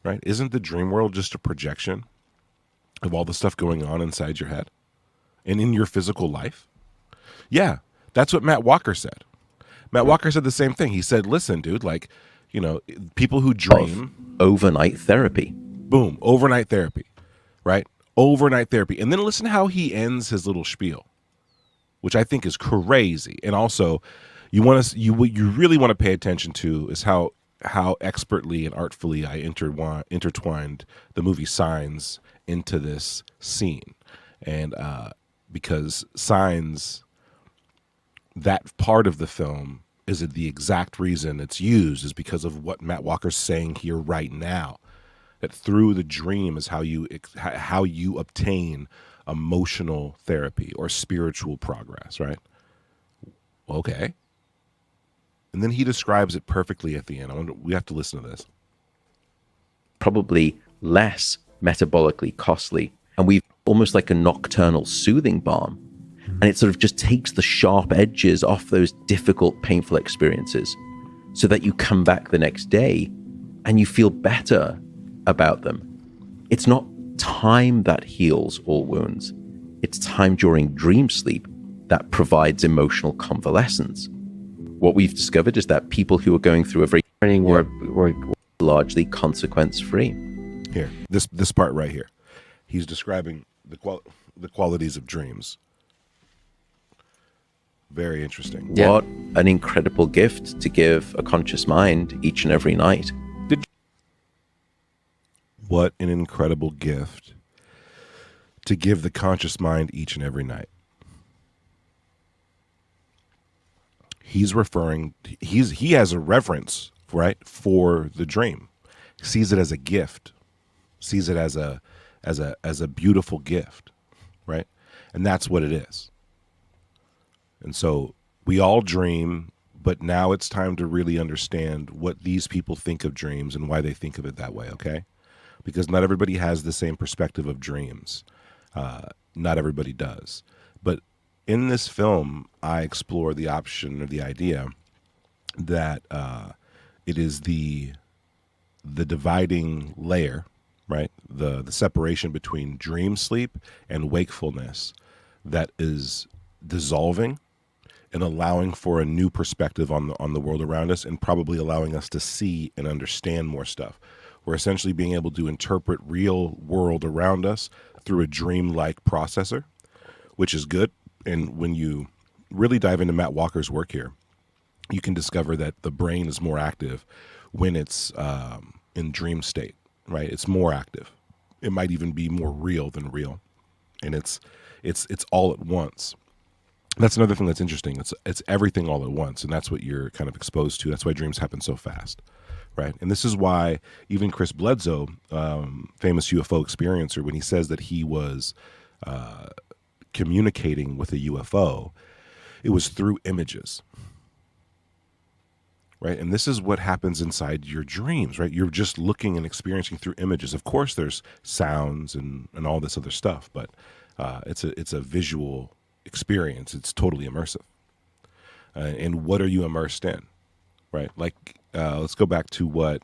Right? Isn't the dream world just a projection of all the stuff going on inside your head and in your physical life? Yeah, that's what Matt Walker said. Matt Walker said the same thing. He said, listen, dude, like, you know, people who dream. Overnight therapy. Boom, overnight therapy, right? Overnight therapy. And then listen how he ends his little spiel, which I think is crazy. And also, what you really want to pay attention to is how expertly and artfully I intertwined the movie Signs into this scene. And because Signs, that part of the film, is it the exact reason it's used is because of what Matt Walker's saying here right now, that through the dream is how you obtain emotional therapy or spiritual progress, right? Okay. And then he describes it perfectly at the end. We have to listen to this. Probably less metabolically costly, and we've almost like a nocturnal soothing balm. And it sort of just takes the sharp edges off those difficult, painful experiences so that you come back the next day and you feel better about them. It's not time that heals all wounds. It's time during dream sleep that provides emotional convalescence. What we've discovered is that people who are going through a very training were largely consequence-free. Here, this part right here. He's describing the qualities of dreams. Very interesting. Yeah. What an incredible gift to give a conscious mind each and every night. What an incredible gift to give the conscious mind each and every night. He's referring, he has a reverence, right, for the dream. Sees it as a gift, sees it as a beautiful gift, right? And that's what it is. And so we all dream, but now it's time to really understand what these people think of dreams and why they think of it that way, okay? Because not everybody has the same perspective of dreams. Not everybody does. But in this film, I explore the option or the idea that it is the dividing layer, right? The separation between dream sleep and wakefulness that is dissolving and allowing for a new perspective on the world around us, and probably allowing us to see and understand more stuff. We're essentially being able to interpret real world around us through a dream-like processor, which is good. And when you really dive into Matt Walker's work here, you can discover that the brain is more active when it's in dream state, right? It's more active. It might even be more real than real. And it's all at once. That's another thing that's interesting. It's everything all at once, and that's what you're kind of exposed to. That's why dreams happen so fast, right? And this is why even Chris Bledsoe, famous UFO experiencer, when he says that he was communicating with a UFO, it was through images, right? And this is what happens inside your dreams, right? You're just looking and experiencing through images. Of course, there's sounds and all this other stuff, but it's a visual experience. It's totally immersive. And what are you immersed in, right? Like, let's go back to what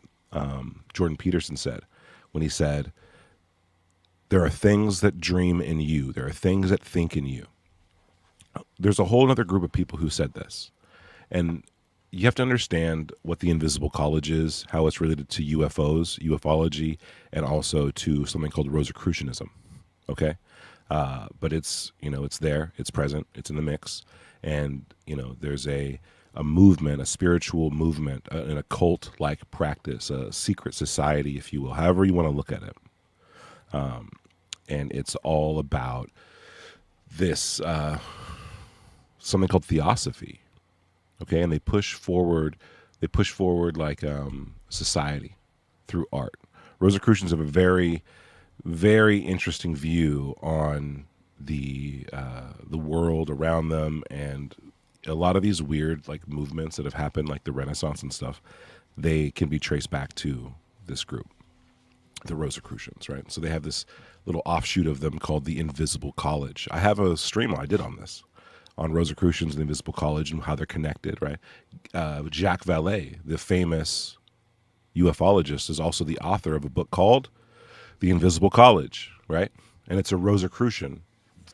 Jordan Peterson said when he said, there are things that dream in you. There are things that think in you. There's a whole other group of people who said this. And you have to understand what the invisible college is, how it's related to UFOs, ufology, and also to something called Rosicrucianism. Okay? But it's, it's there, it's present, it's in the mix. And, there's a movement, a spiritual movement, an occult-like practice, a secret society, if you will, however you want to look at it. And it's all about this, something called theosophy. Okay. And they push forward like, society through art. Rosicrucians have a very, very interesting view on the world around them, and a lot of these weird like movements that have happened, like the Renaissance and stuff, they can be traced back to this group, the Rosicrucians, right? So they have this little offshoot of them called the Invisible College. I have a stream I did on this, on Rosicrucians and the Invisible College and how they're connected, right? Jacques Vallée, the famous ufologist, is also the author of a book called The Invisible College, right? And it's a Rosicrucian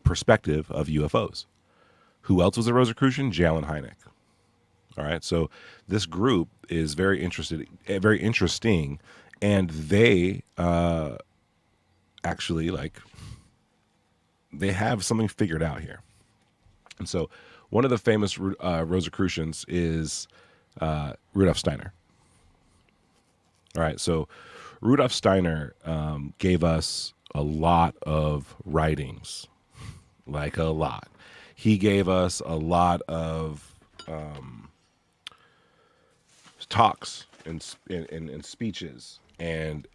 perspective of UFOs. Who else was a Rosicrucian? J. Allen Hynek. All right, so this group is very interesting, and they actually, they have something figured out here. And so one of the famous Rosicrucians is Rudolf Steiner. All right, so Rudolf Steiner gave us a lot of writings, like a lot. He gave us a lot of talks and speeches, and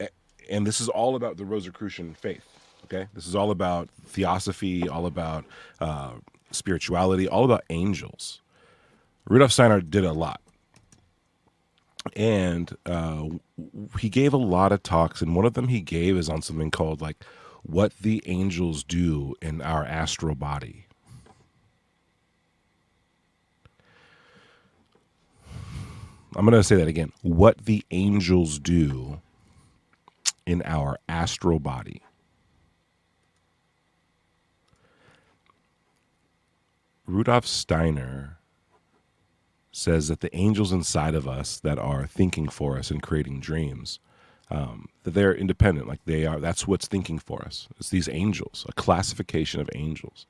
this is all about the Rosicrucian faith. Okay, this is all about theosophy, all about spirituality, all about angels. Rudolf Steiner did a lot, and he gave a lot of talks, and one of them he gave is on something called like what the angels do in our astral body. I'm going to say that again. What the angels do in our astral body. Rudolf Steiner says that the angels inside of us that are thinking for us and creating dreams, that they're independent, like they are. That's what's thinking for us. It's these angels, a classification of angels.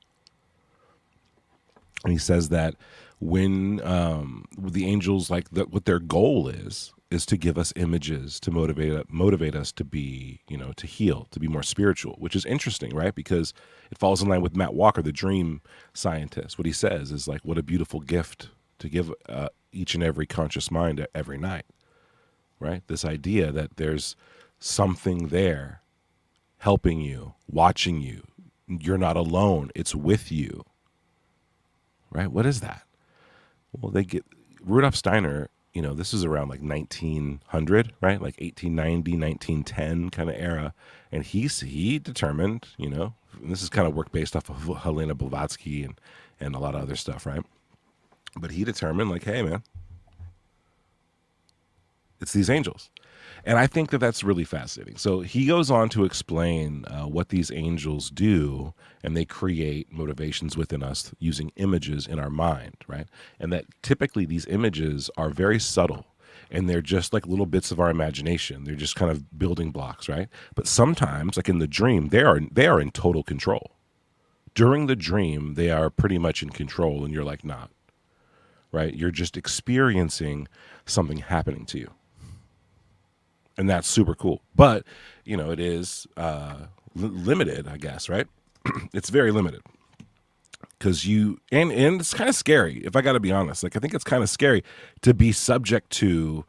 And he says that when the angels, what their goal is is to give us images to motivate us to be, to heal, to be more spiritual, which is interesting, right? Because it falls in line with Matt Walker, the dream scientist. What he says is like, what a beautiful gift to give each and every conscious mind every night, right? This idea that there's something there helping you, watching you. You're not alone. It's with you, right? What is that? Well, Rudolf Steiner, this is around like 1900, right? Like 1890, 1910 kind of era. And he determined, and this is kind of work based off of Helena Blavatsky and a lot of other stuff, right? But he determined like, hey, man, it's these angels. And I think that that's really fascinating. So he goes on to explain what these angels do, and they create motivations within us using images in our mind, right? And that typically these images are very subtle, and they're just like little bits of our imagination. They're just kind of building blocks, right? But sometimes, like in the dream, they are in total control. During the dream, they are pretty much in control, and you're like not, right? You're just experiencing something happening to you. And that's super cool. But, it is limited, I guess, right? It's very limited. Because and it's kind of scary, if I got to be honest. Like, I think it's kind of scary to be subject to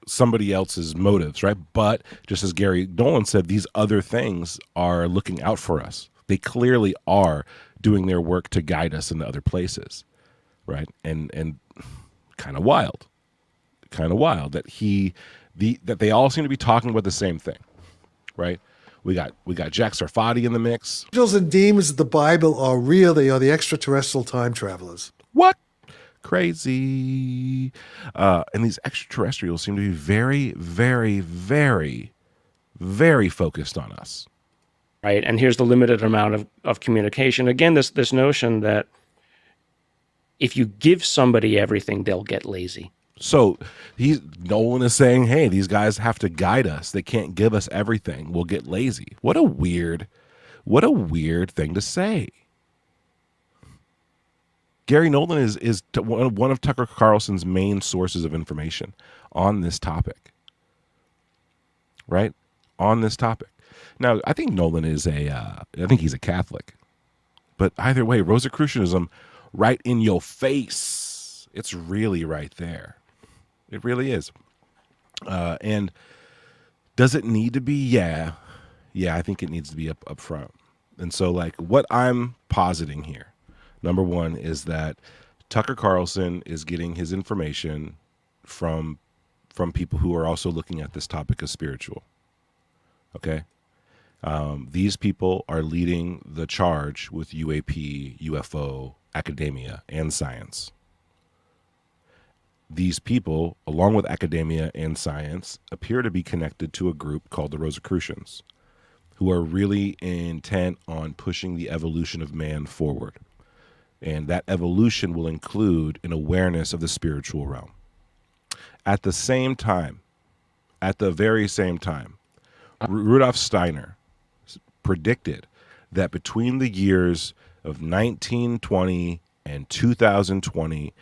somebody else's motives, right? But just as Gary Nolan said, these other things are looking out for us. They clearly are doing their work to guide us into other places, right? And kind of wild. Kind of wild that that they all seem to be talking about the same thing, right? We got Jack Sarfati in the mix. Angels and demons of the Bible are real. They are the extraterrestrial time travelers. What? Crazy. And these extraterrestrials seem to be very, very, very, very focused on us. Right. And here's the limited amount of communication. Again, this notion that if you give somebody everything, they'll get lazy. So Nolan is saying, hey, these guys have to guide us. They can't give us everything. We'll get lazy. What a weird thing to say. Gary Nolan is one of Tucker Carlson's main sources of information on this topic. Right? On this topic. Now, I think Nolan is I think he's a Catholic. But either way, Rosicrucianism right in your face. It's really right there. It really is. And does it need to be? Yeah, I think it needs to be up front. And so, like, what I'm positing here, number one, is that Tucker Carlson is getting his information from people who are also looking at this topic as spiritual. Okay? These people are leading the charge with UAP, UFO, academia, and science. These people, along with academia and science, appear to be connected to a group called the Rosicrucians, who are really intent on pushing the evolution of man forward. And that evolution will include an awareness of the spiritual realm. At the very same time, Rudolf Steiner predicted that between the years of 1920 and 2020,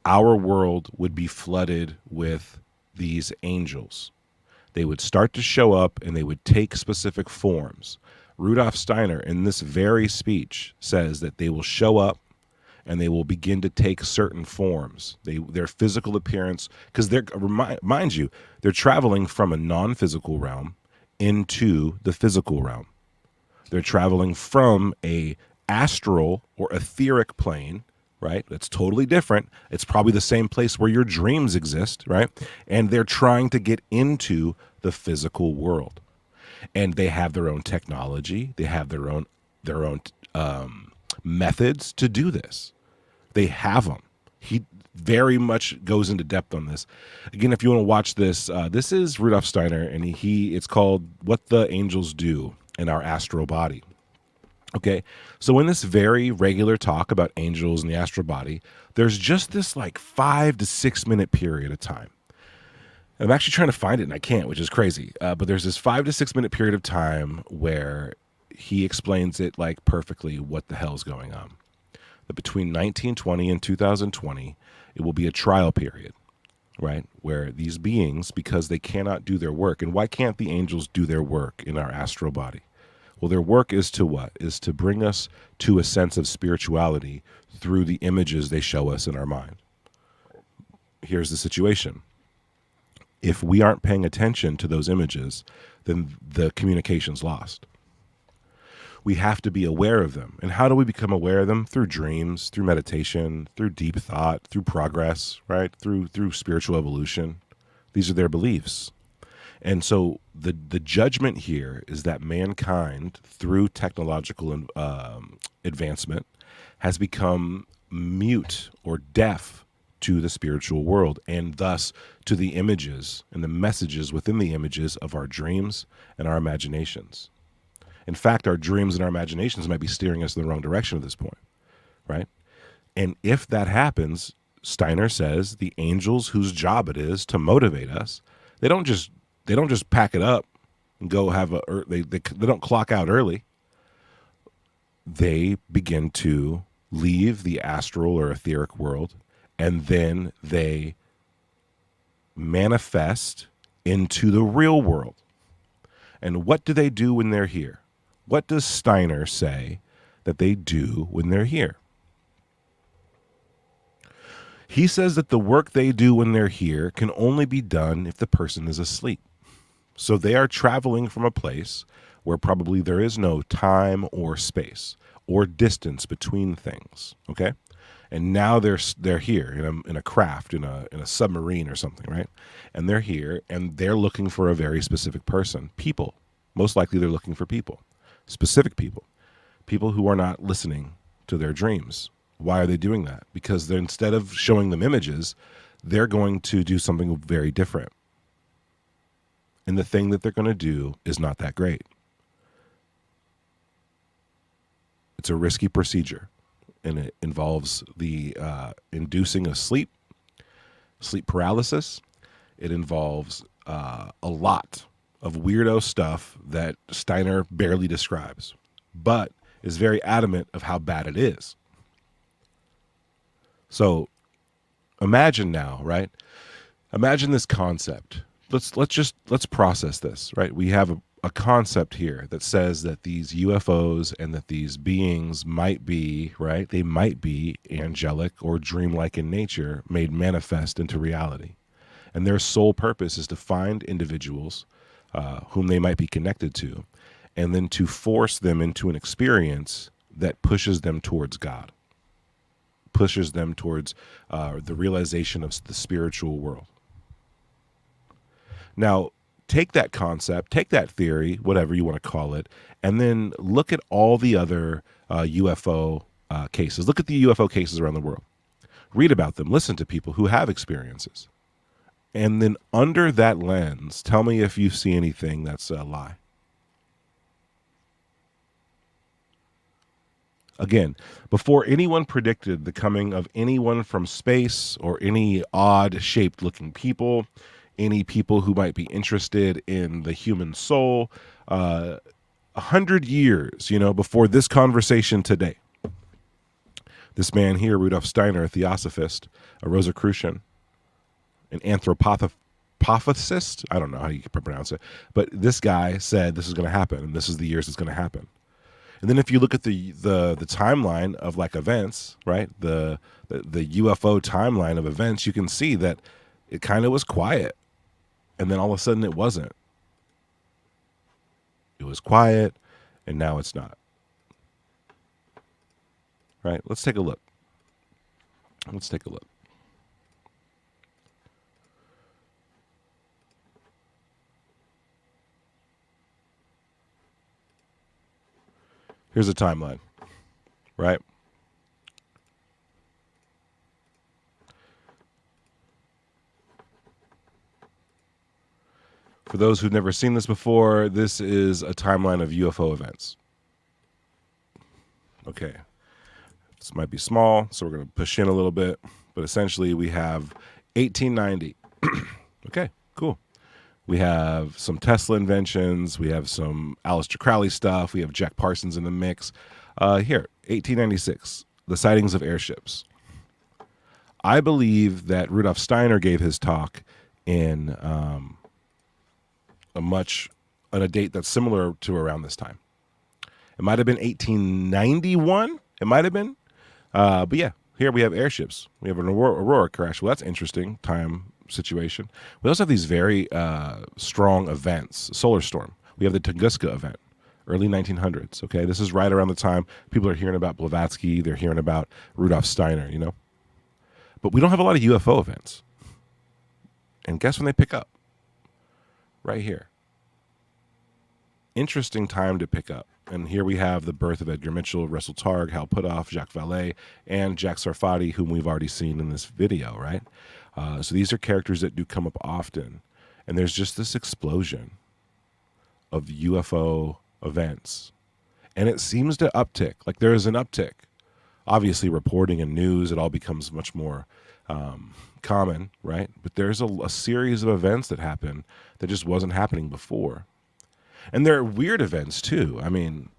our world would be flooded with these angels. They would start to show up and they would take specific forms. Rudolf Steiner, in this very speech, says that they will show up and they will begin to take certain forms. Their physical appearance, because mind you, they're traveling from a non-physical realm into the physical realm. They're traveling from a astral or etheric plane, right? That's totally different. It's probably the same place where your dreams exist, right? And they're trying to get into the physical world. And they have their own technology. They have their own methods to do this. They have them. He very much goes into depth on this. Again, if you want to watch this, this is Rudolf Steiner, and it's called What the Angels Do in Our Astral Body. Okay, so in this very regular talk about angels and the astral body, there's just this like 5 to 6 minute period of time. I'm actually trying to find it and I can't, which is crazy. But there's this 5 to 6 minute period of time where he explains it like perfectly what the hell's going on. That between 1920 and 2020, it will be a trial period. right? Where these beings, because they cannot do their work, and why can't the angels do their work in our astral body? Well, their work is to what? Is to bring us to a sense of spirituality through the images they show us in our mind. Here's the situation. If we aren't paying attention to those images, then the communication's lost. We have to be aware of them. And how do we become aware of them? Through dreams, through meditation, through deep thought, through progress, right? Through spiritual evolution. These are their beliefs. And so the judgment here is that mankind, through technological advancement, has become mute or deaf to the spiritual world, and thus to the images and the messages within the images of our dreams and our imaginations. In fact, our dreams and our imaginations might be steering us in the wrong direction at this point, right? And if that happens, Steiner says the angels whose job it is to motivate us, they don't just pack it up and go have they don't clock out early. They begin to leave the astral or etheric world, and then they manifest into the real world. And what do they do when they're here? What does Steiner say that they do when they're here? He says that the work they do when they're here can only be done if the person is asleep. So they are traveling from a place where probably there is no time or space or distance between things, okay? And now they're here in a craft, in a submarine or something, right? And they're here, and they're looking for a very specific person, people. Most likely they're looking for people, specific people who are not listening to their dreams. Why are they doing that? Because they're, instead of showing them images, they're going to do something very different. And the thing that they're going to do is not that great. It's a risky procedure, and it involves the inducing of sleep paralysis. It involves a lot of weirdo stuff that Steiner barely describes, but is very adamant of how bad it is. So imagine now, right? Imagine this concept. Let's process this, right? We have a concept here that says that these UFOs and that these beings might be, right? They might be angelic or dreamlike in nature, made manifest into reality. And their sole purpose is to find individuals whom they might be connected to, and then to force them into an experience that pushes them towards God, pushes them towards the realization of the spiritual world. Now, take that concept, take that theory, whatever you want to call it, and then look at all the other UFO cases. Look at the UFO cases around the world. Read about them. Listen to people who have experiences. And then under that lens, tell me if you see anything that's a lie. Again, before anyone predicted the coming of anyone from space or any odd-shaped looking people, any people who might be interested in the human soul, 100 years, before this conversation today, this man here, Rudolf Steiner, a theosophist, a Rosicrucian, an anthropophysicist, I don't know how you can pronounce it, but this guy said this is going to happen, and this is the years it's going to happen. And then if you look at the timeline of like events, right, the UFO timeline of events, you can see that it kind of was quiet, and then all of a sudden it wasn't. It was quiet, and now it's not. Right? Let's take a look. Let's take a look. Here's a timeline, right? For those who've never seen this before, this is a timeline of UFO events. Okay. This might be small, so we're going to push in a little bit, but essentially we have 1890. Okay, cool. We have some Tesla inventions. We have some Aleister Crowley stuff. We have Jack Parsons in the mix. Here, 1896, the sightings of airships. I believe that Rudolf Steiner gave his talk in a date that's similar to around this time. It might have been 1891. It might have been. But yeah, here we have airships. We have an Aurora crash. Well, that's interesting time situation. We also have these very strong events. Solar storm. We have the Tunguska event, early 1900s. Okay, this is right around the time people are hearing about Blavatsky. They're hearing about Rudolf Steiner, you know. But we don't have a lot of UFO events. And guess when they pick up? Right here. Interesting time to pick up. And here we have the birth of Edgar Mitchell, Russell Targ, Hal Puthoff, Jacques Vallée, and Jack Sarfati, whom we've already seen in this video, right? So these are characters that do come up often. And there's just this explosion of UFO events. And it seems to uptick. Like there is an uptick. Obviously, reporting and news, it all becomes much more common, right? But there's a series of events that happen that just wasn't happening before. And there are weird events, too. I mean,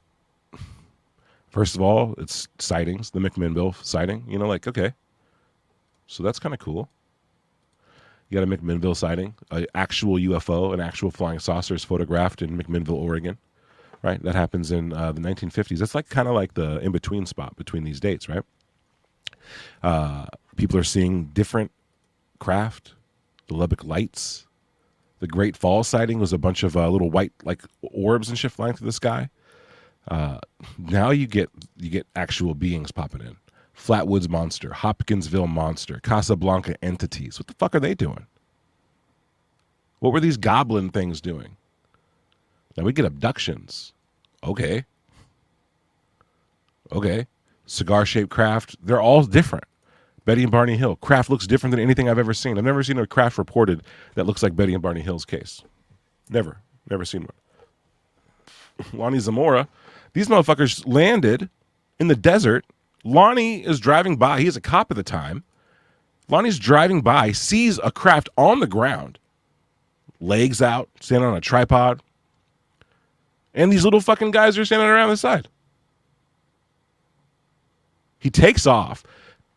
first of all, it's sightings, the McMinnville sighting. You know, like, okay, so that's kind of cool. You got a McMinnville sighting, an actual UFO, an actual flying saucer is photographed in McMinnville, Oregon, right? That happens in the 1950s. That's like kind of like the in-between spot between these dates, right? People are seeing different craft, the Lubbock Lights. The Great Falls sighting was a bunch of little white like orbs and shit flying through the sky. Now you get actual beings popping in. Flatwoods Monster, Hopkinsville Monster, Casablanca entities. What the fuck are they doing? What were these goblin things doing? Now we get abductions. Okay. Cigar-shaped craft. They're all different. Betty and Barney Hill. Craft looks different than anything I've ever seen. I've never seen a craft reported that looks like Betty and Barney Hill's case. Never seen one. Lonnie Zamora. These motherfuckers landed in the desert. Lonnie is driving by. He is a cop at the time. Lonnie's driving by, sees a craft on the ground. Legs out, standing on a tripod. And these little fucking guys are standing around the side. He takes off.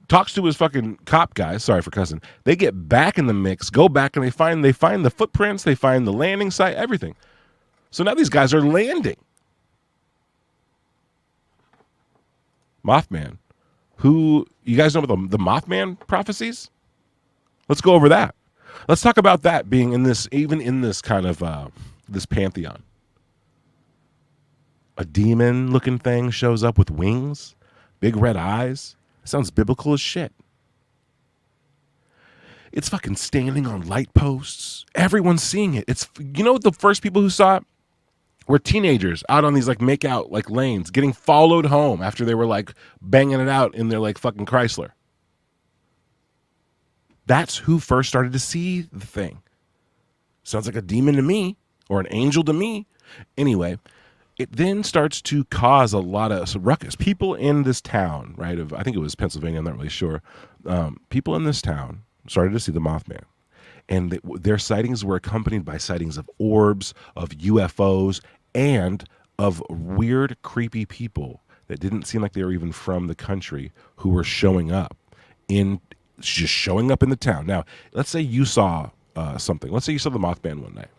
Talks to his fucking cop guys. Sorry for cussing. They get back in the mix, go back, and they find the footprints, they find the landing site, everything. So now these guys are landing. Mothman. Who, you guys know about the Mothman prophecies? Let's go over that. Let's talk about that being in this, even in this kind of, this pantheon. A demon-looking thing shows up with wings, big red eyes. Sounds biblical as shit. It's fucking standing on light posts. Everyone's seeing it. It's, you know, the first people who saw it were teenagers out on these like make out like lanes, getting followed home after they were like banging it out in their like fucking Chrysler. That's who first started to see the thing. Sounds like a demon to me, or an angel to me. Anyway, it then starts to cause a lot of ruckus. People in this town, right, I think it was Pennsylvania, I'm not really sure. People in this town started to see the Mothman. And their sightings were accompanied by sightings of orbs, of UFOs, and of weird, creepy people that didn't seem like they were even from the country who were showing up in the town. Now, let's say you saw something. Let's say you saw the Mothman one night.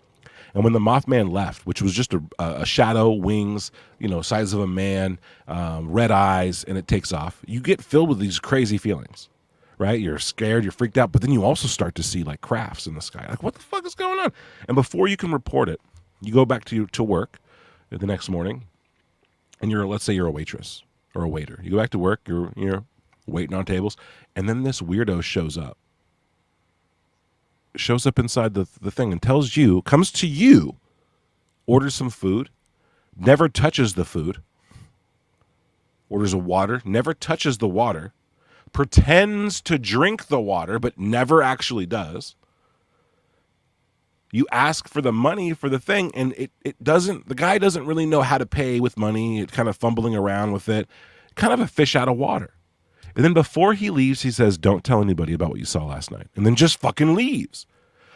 And when the Mothman left, which was just a shadow, wings, you know, size of a man, red eyes, and it takes off, you get filled with these crazy feelings, right? You're scared, you're freaked out, but then you also start to see like crafts in the sky. Like, what the fuck is going on? And before you can report it, you go back to work the next morning, and let's say you're a waitress or a waiter. You go back to work, you're waiting on tables, and then this weirdo shows up inside the thing and comes to you, orders some food, never touches the food, orders a water, never touches the water, pretends to drink the water, but never actually does. You ask for the money for the thing, and the guy doesn't really know how to pay with money. It's kind of fumbling around with it, kind of a fish out of water. And then before he leaves, he says, "Don't tell anybody about what you saw last night." And then just fucking leaves.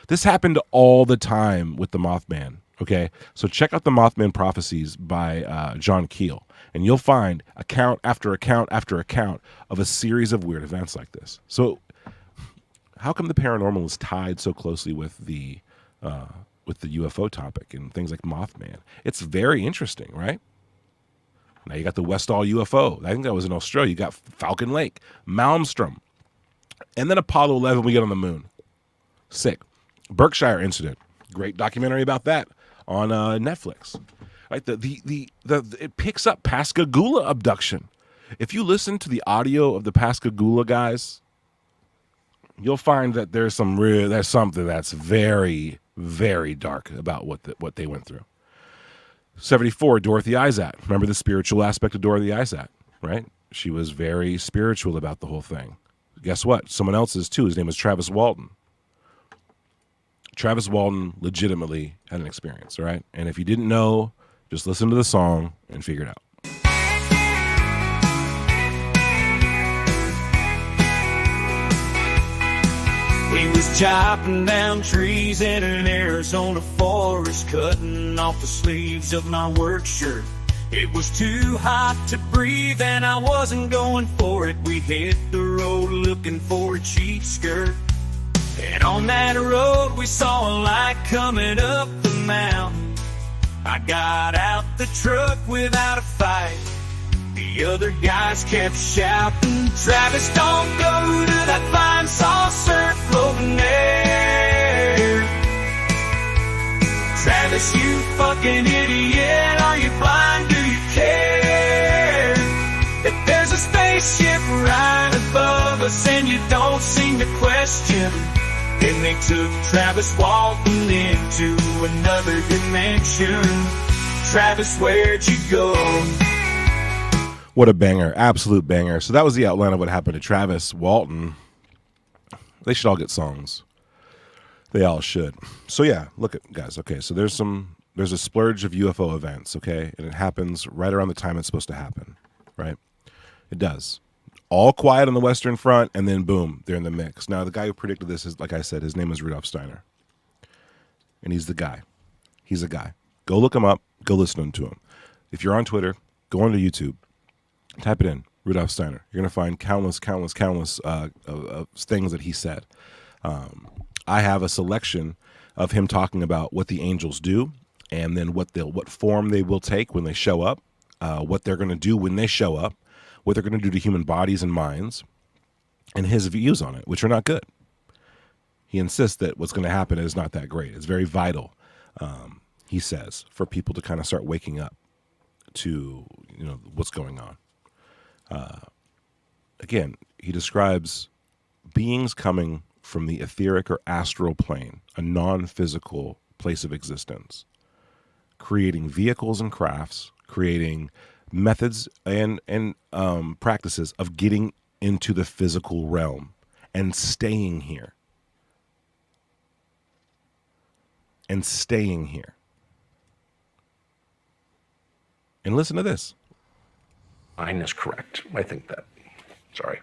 This happened all the time with the Mothman, okay? So check out the Mothman Prophecies by John Keel, and you'll find account after account after account of a series of weird events like this. So how come the paranormal is tied so closely with the UFO topic and things like Mothman? It's very interesting, right? Now you got the Westall UFO. I think that was in Australia. You got Falcon Lake, Malmstrom, and then Apollo 11. We get on the moon. Sick. Berkshire incident. Great documentary about that on Netflix. Right. It picks up Pascagoula abduction. If you listen to the audio of the Pascagoula guys, you'll find that there's something that's very, very dark about what they went through. 74, Dorothy Isac. Remember the spiritual aspect of Dorothy Isac, right? She was very spiritual about the whole thing. Guess what? Someone else is too. His name is Travis Walton. Travis Walton legitimately had an experience, all right? And if you didn't know, just listen to the song and figure it out. We was chopping down trees in an Arizona forest, cutting off the sleeves of my work shirt. It was too hot to breathe and I wasn't going for it. We hit the road looking for a cheap skirt. And on that road we saw a light coming up the mountain. I got out the truck without a fight. The other guys kept shouting, Travis, don't go to that flying saucer floating there. Travis, you fucking idiot, are you blind, do you care? That there's a spaceship right above us and you don't seem to question. And they took Travis Walton into another dimension. Travis, where'd you go? What a banger. Absolute banger. So that was the outline of what happened to Travis Walton. They should all get songs. They all should. So yeah, look at guys. Okay, so there's a splurge of UFO events, okay? And it happens right around the time it's supposed to happen, right? It does. All quiet on the Western Front, and then boom, they're in the mix. Now, the guy who predicted this is, like I said, his name is Rudolf Steiner. And he's the guy. He's a guy. Go look him up. Go listen to him. If you're on Twitter, go onto YouTube. Type it in, Rudolf Steiner. You're going to find countless things that he said. I have a selection of him talking about what the angels do, and then what form they will take when they show up, what they're going to do when they show up, what they're going to do to human bodies and minds, and his views on it, which are not good. He insists that what's going to happen is not that great. It's very vital, he says, for people to kind of start waking up to what's going on. Again, he describes beings coming from the etheric or astral plane, a non-physical place of existence, creating vehicles and crafts, creating methods and practices of getting into the physical realm and staying here. And staying here. And listen to this. Mine is correct. I think that. Sorry.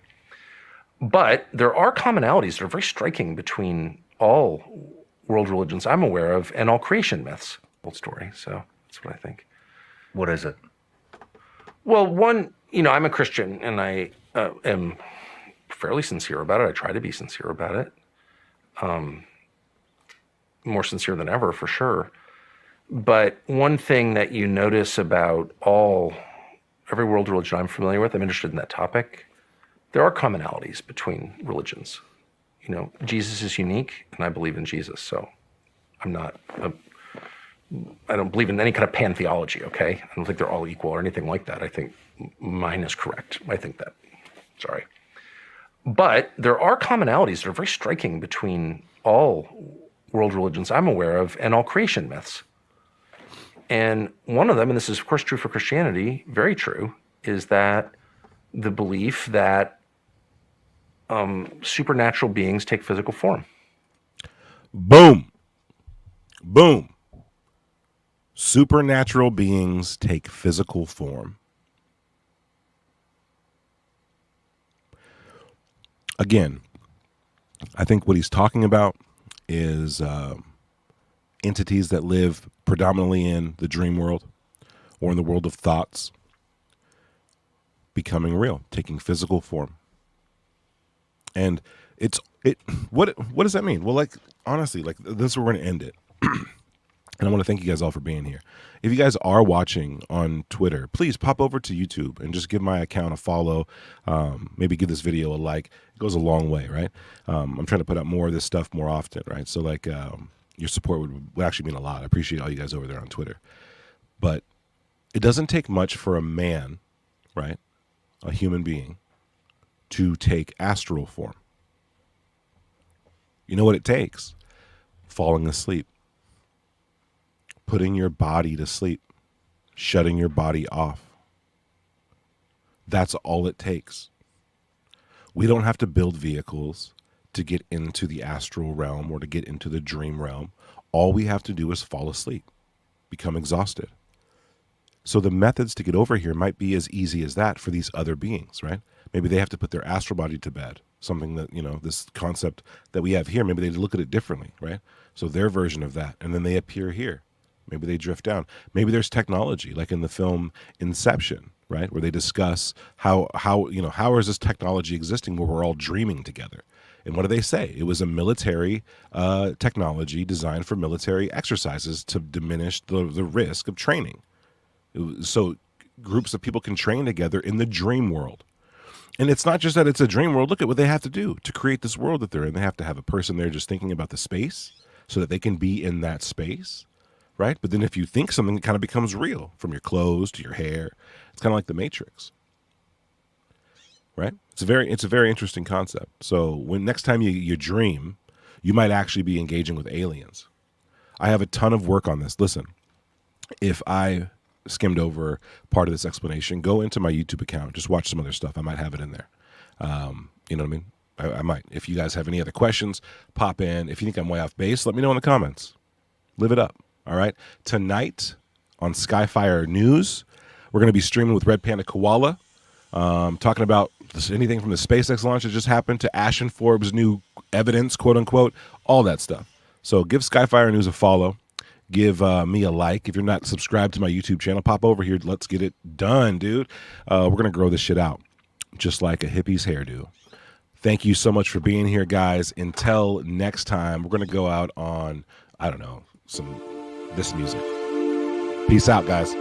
But there are commonalities that are very striking between all world religions I'm aware of and all creation myths. Old story. So that's what I think. What is it? Well, one, I'm a Christian and I am fairly sincere about it. I try to be sincere about it. More sincere than ever, for sure. But one thing that you notice about every world religion I'm familiar with, I'm interested in that topic, there are commonalities between religions. Jesus is unique, and I believe in Jesus, so I don't believe in any kind of pantheology, okay? I don't think they're all equal or anything like that. I think mine is correct. I think that. Sorry. But there are commonalities that are very striking between all world religions I'm aware of and all creation myths. And one of them, and this is of course true for Christianity, very true, is that the belief that supernatural beings take physical form. Boom. Boom. Supernatural beings take physical form. Again, I think what he's talking about is entities that live predominantly in the dream world or in the world of thoughts becoming real, taking physical form. And What does that mean? Well, like honestly, like this is where we're gonna end it. And I want to thank you guys all for being here. If you guys are watching on Twitter, please pop over to YouTube and just give my account a follow. Maybe give this video a like. It goes a long way, right? I'm trying to put out more of this stuff more often, right? So like your support would actually mean a lot. I appreciate all you guys over there on Twitter. But it doesn't take much for a man, right? A human being to take astral form. You know what it takes? Falling asleep. Putting your body to sleep, shutting your body off. That's all it takes. We don't have to build vehicles to get into the astral realm or to get into the dream realm. All we have to do is fall asleep, become exhausted. So the methods to get over here might be as easy as that for these other beings, right? Maybe they have to put their astral body to bed, something that, this concept that we have here, maybe they look at it differently, right? So their version of that, and then they appear here. Maybe they drift down. Maybe there's technology, like in the film Inception, right, where they discuss how is this technology existing where we're all dreaming together. And what do they say? It was a military technology designed for military exercises to diminish the risk of training. So groups of people can train together in the dream world. And it's not just that it's a dream world. Look at what they have to do to create this world that they're in. They have to have a person there just thinking about the space so that they can be in that space. Right? But then if you think something, it kind of becomes real, from your clothes to your hair. It's kind of like the Matrix. Right? It's a very interesting concept. So when next time you dream, you might actually be engaging with aliens. I have a ton of work on this. Listen, if I skimmed over part of this explanation, go into my YouTube account, just watch some other stuff. I might have it in there. You know what I mean? I might. If you guys have any other questions, pop in. If you think I'm way off base, let me know in the comments. Live it up. All right. Tonight on Skyfire News, we're going to be streaming with Red Panda Koala, talking about anything from the SpaceX launch that just happened to Ashen Forbes' new evidence, quote unquote, all that stuff. So give Skyfire News a follow. Give me a like. If you're not subscribed to my YouTube channel, pop over here. Let's get it done, dude. We're going to grow this shit out just like a hippie's hairdo. Thank you so much for being here, guys. Until next time, we're going to go out on, I don't know, this music. Peace out, guys.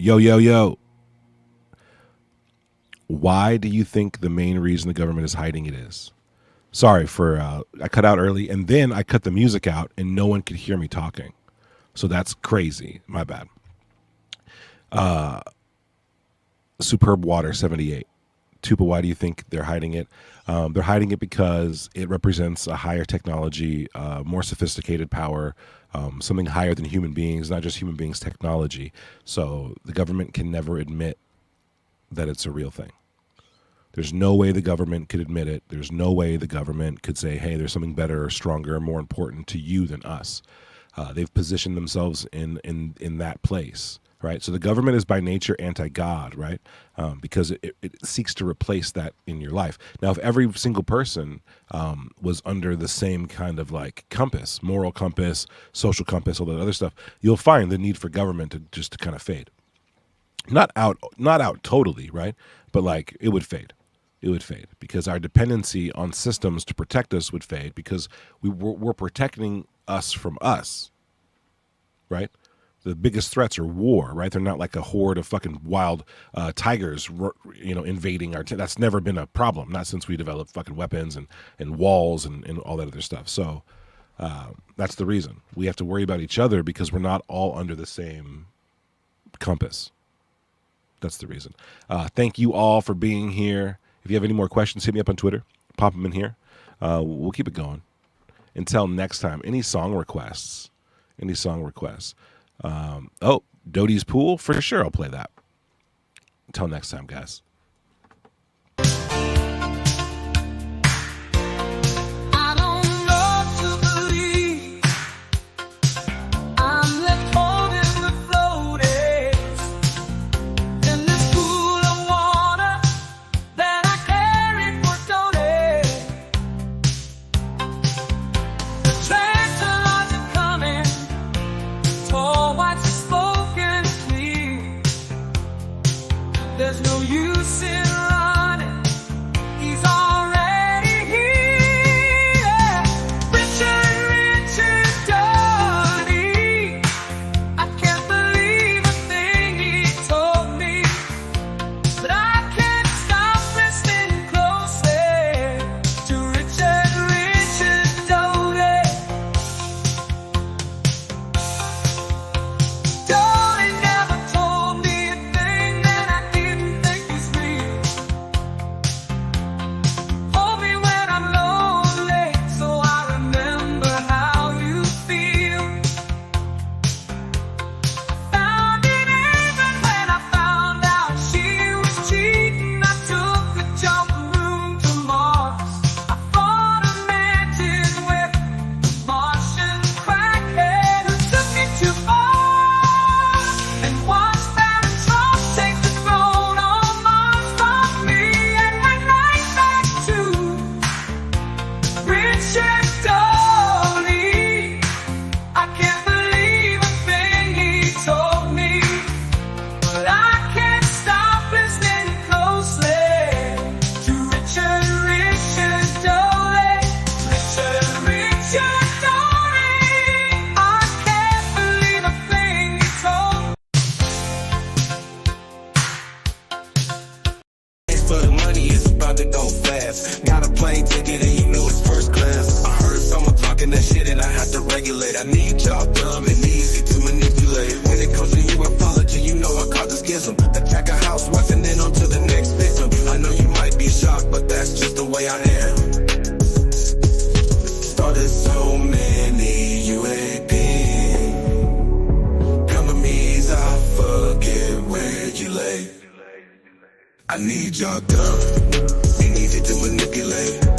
Yo. Why do you think the main reason the government is hiding it is? Sorry for, I cut out early and then I cut the music out and no one could hear me talking. So that's crazy. My bad. Superb Water 78. Tupa, why do you think they're hiding it? They're hiding it because it represents a higher technology, more sophisticated power, something higher than human beings, not just human beings technology. So the government can never admit that it's a real thing. There's no way the government could admit it. There's no way the government could say, hey, there's something better or stronger or more important to you than us. They've positioned themselves in that place, right? So the government is by nature anti-God, right? Because it seeks to replace that in your life. Now, if every single person was under the same kind of like compass, moral compass, social compass, all that other stuff, you'll find the need for government to kind of fade. Not out totally, right? But like it would fade. It would fade because our dependency on systems to protect us would fade because we're protecting us from us, right? The biggest threats are war, right? They're not like a horde of fucking wild tigers, invading our. That's never been a problem, not since we developed fucking weapons and walls and all that other stuff. So that's the reason we have to worry about each other because we're not all under the same compass. That's the reason. Thank you all for being here. If you have any more questions, hit me up on Twitter. Pop them in here. We'll keep it going. Until next time, any song requests? Doty's Pool? For sure, I'll play that. Until next time, guys. There's no use in I need y'all dumb and easy to manipulate. When it comes to ufology, you know I caught the schism. Attack a house, wife, and then on to the next victim. I know you might be shocked, but that's just the way I am. Started so many UAP. Come with me, I forget where you lay. I need y'all dumb and easy to manipulate.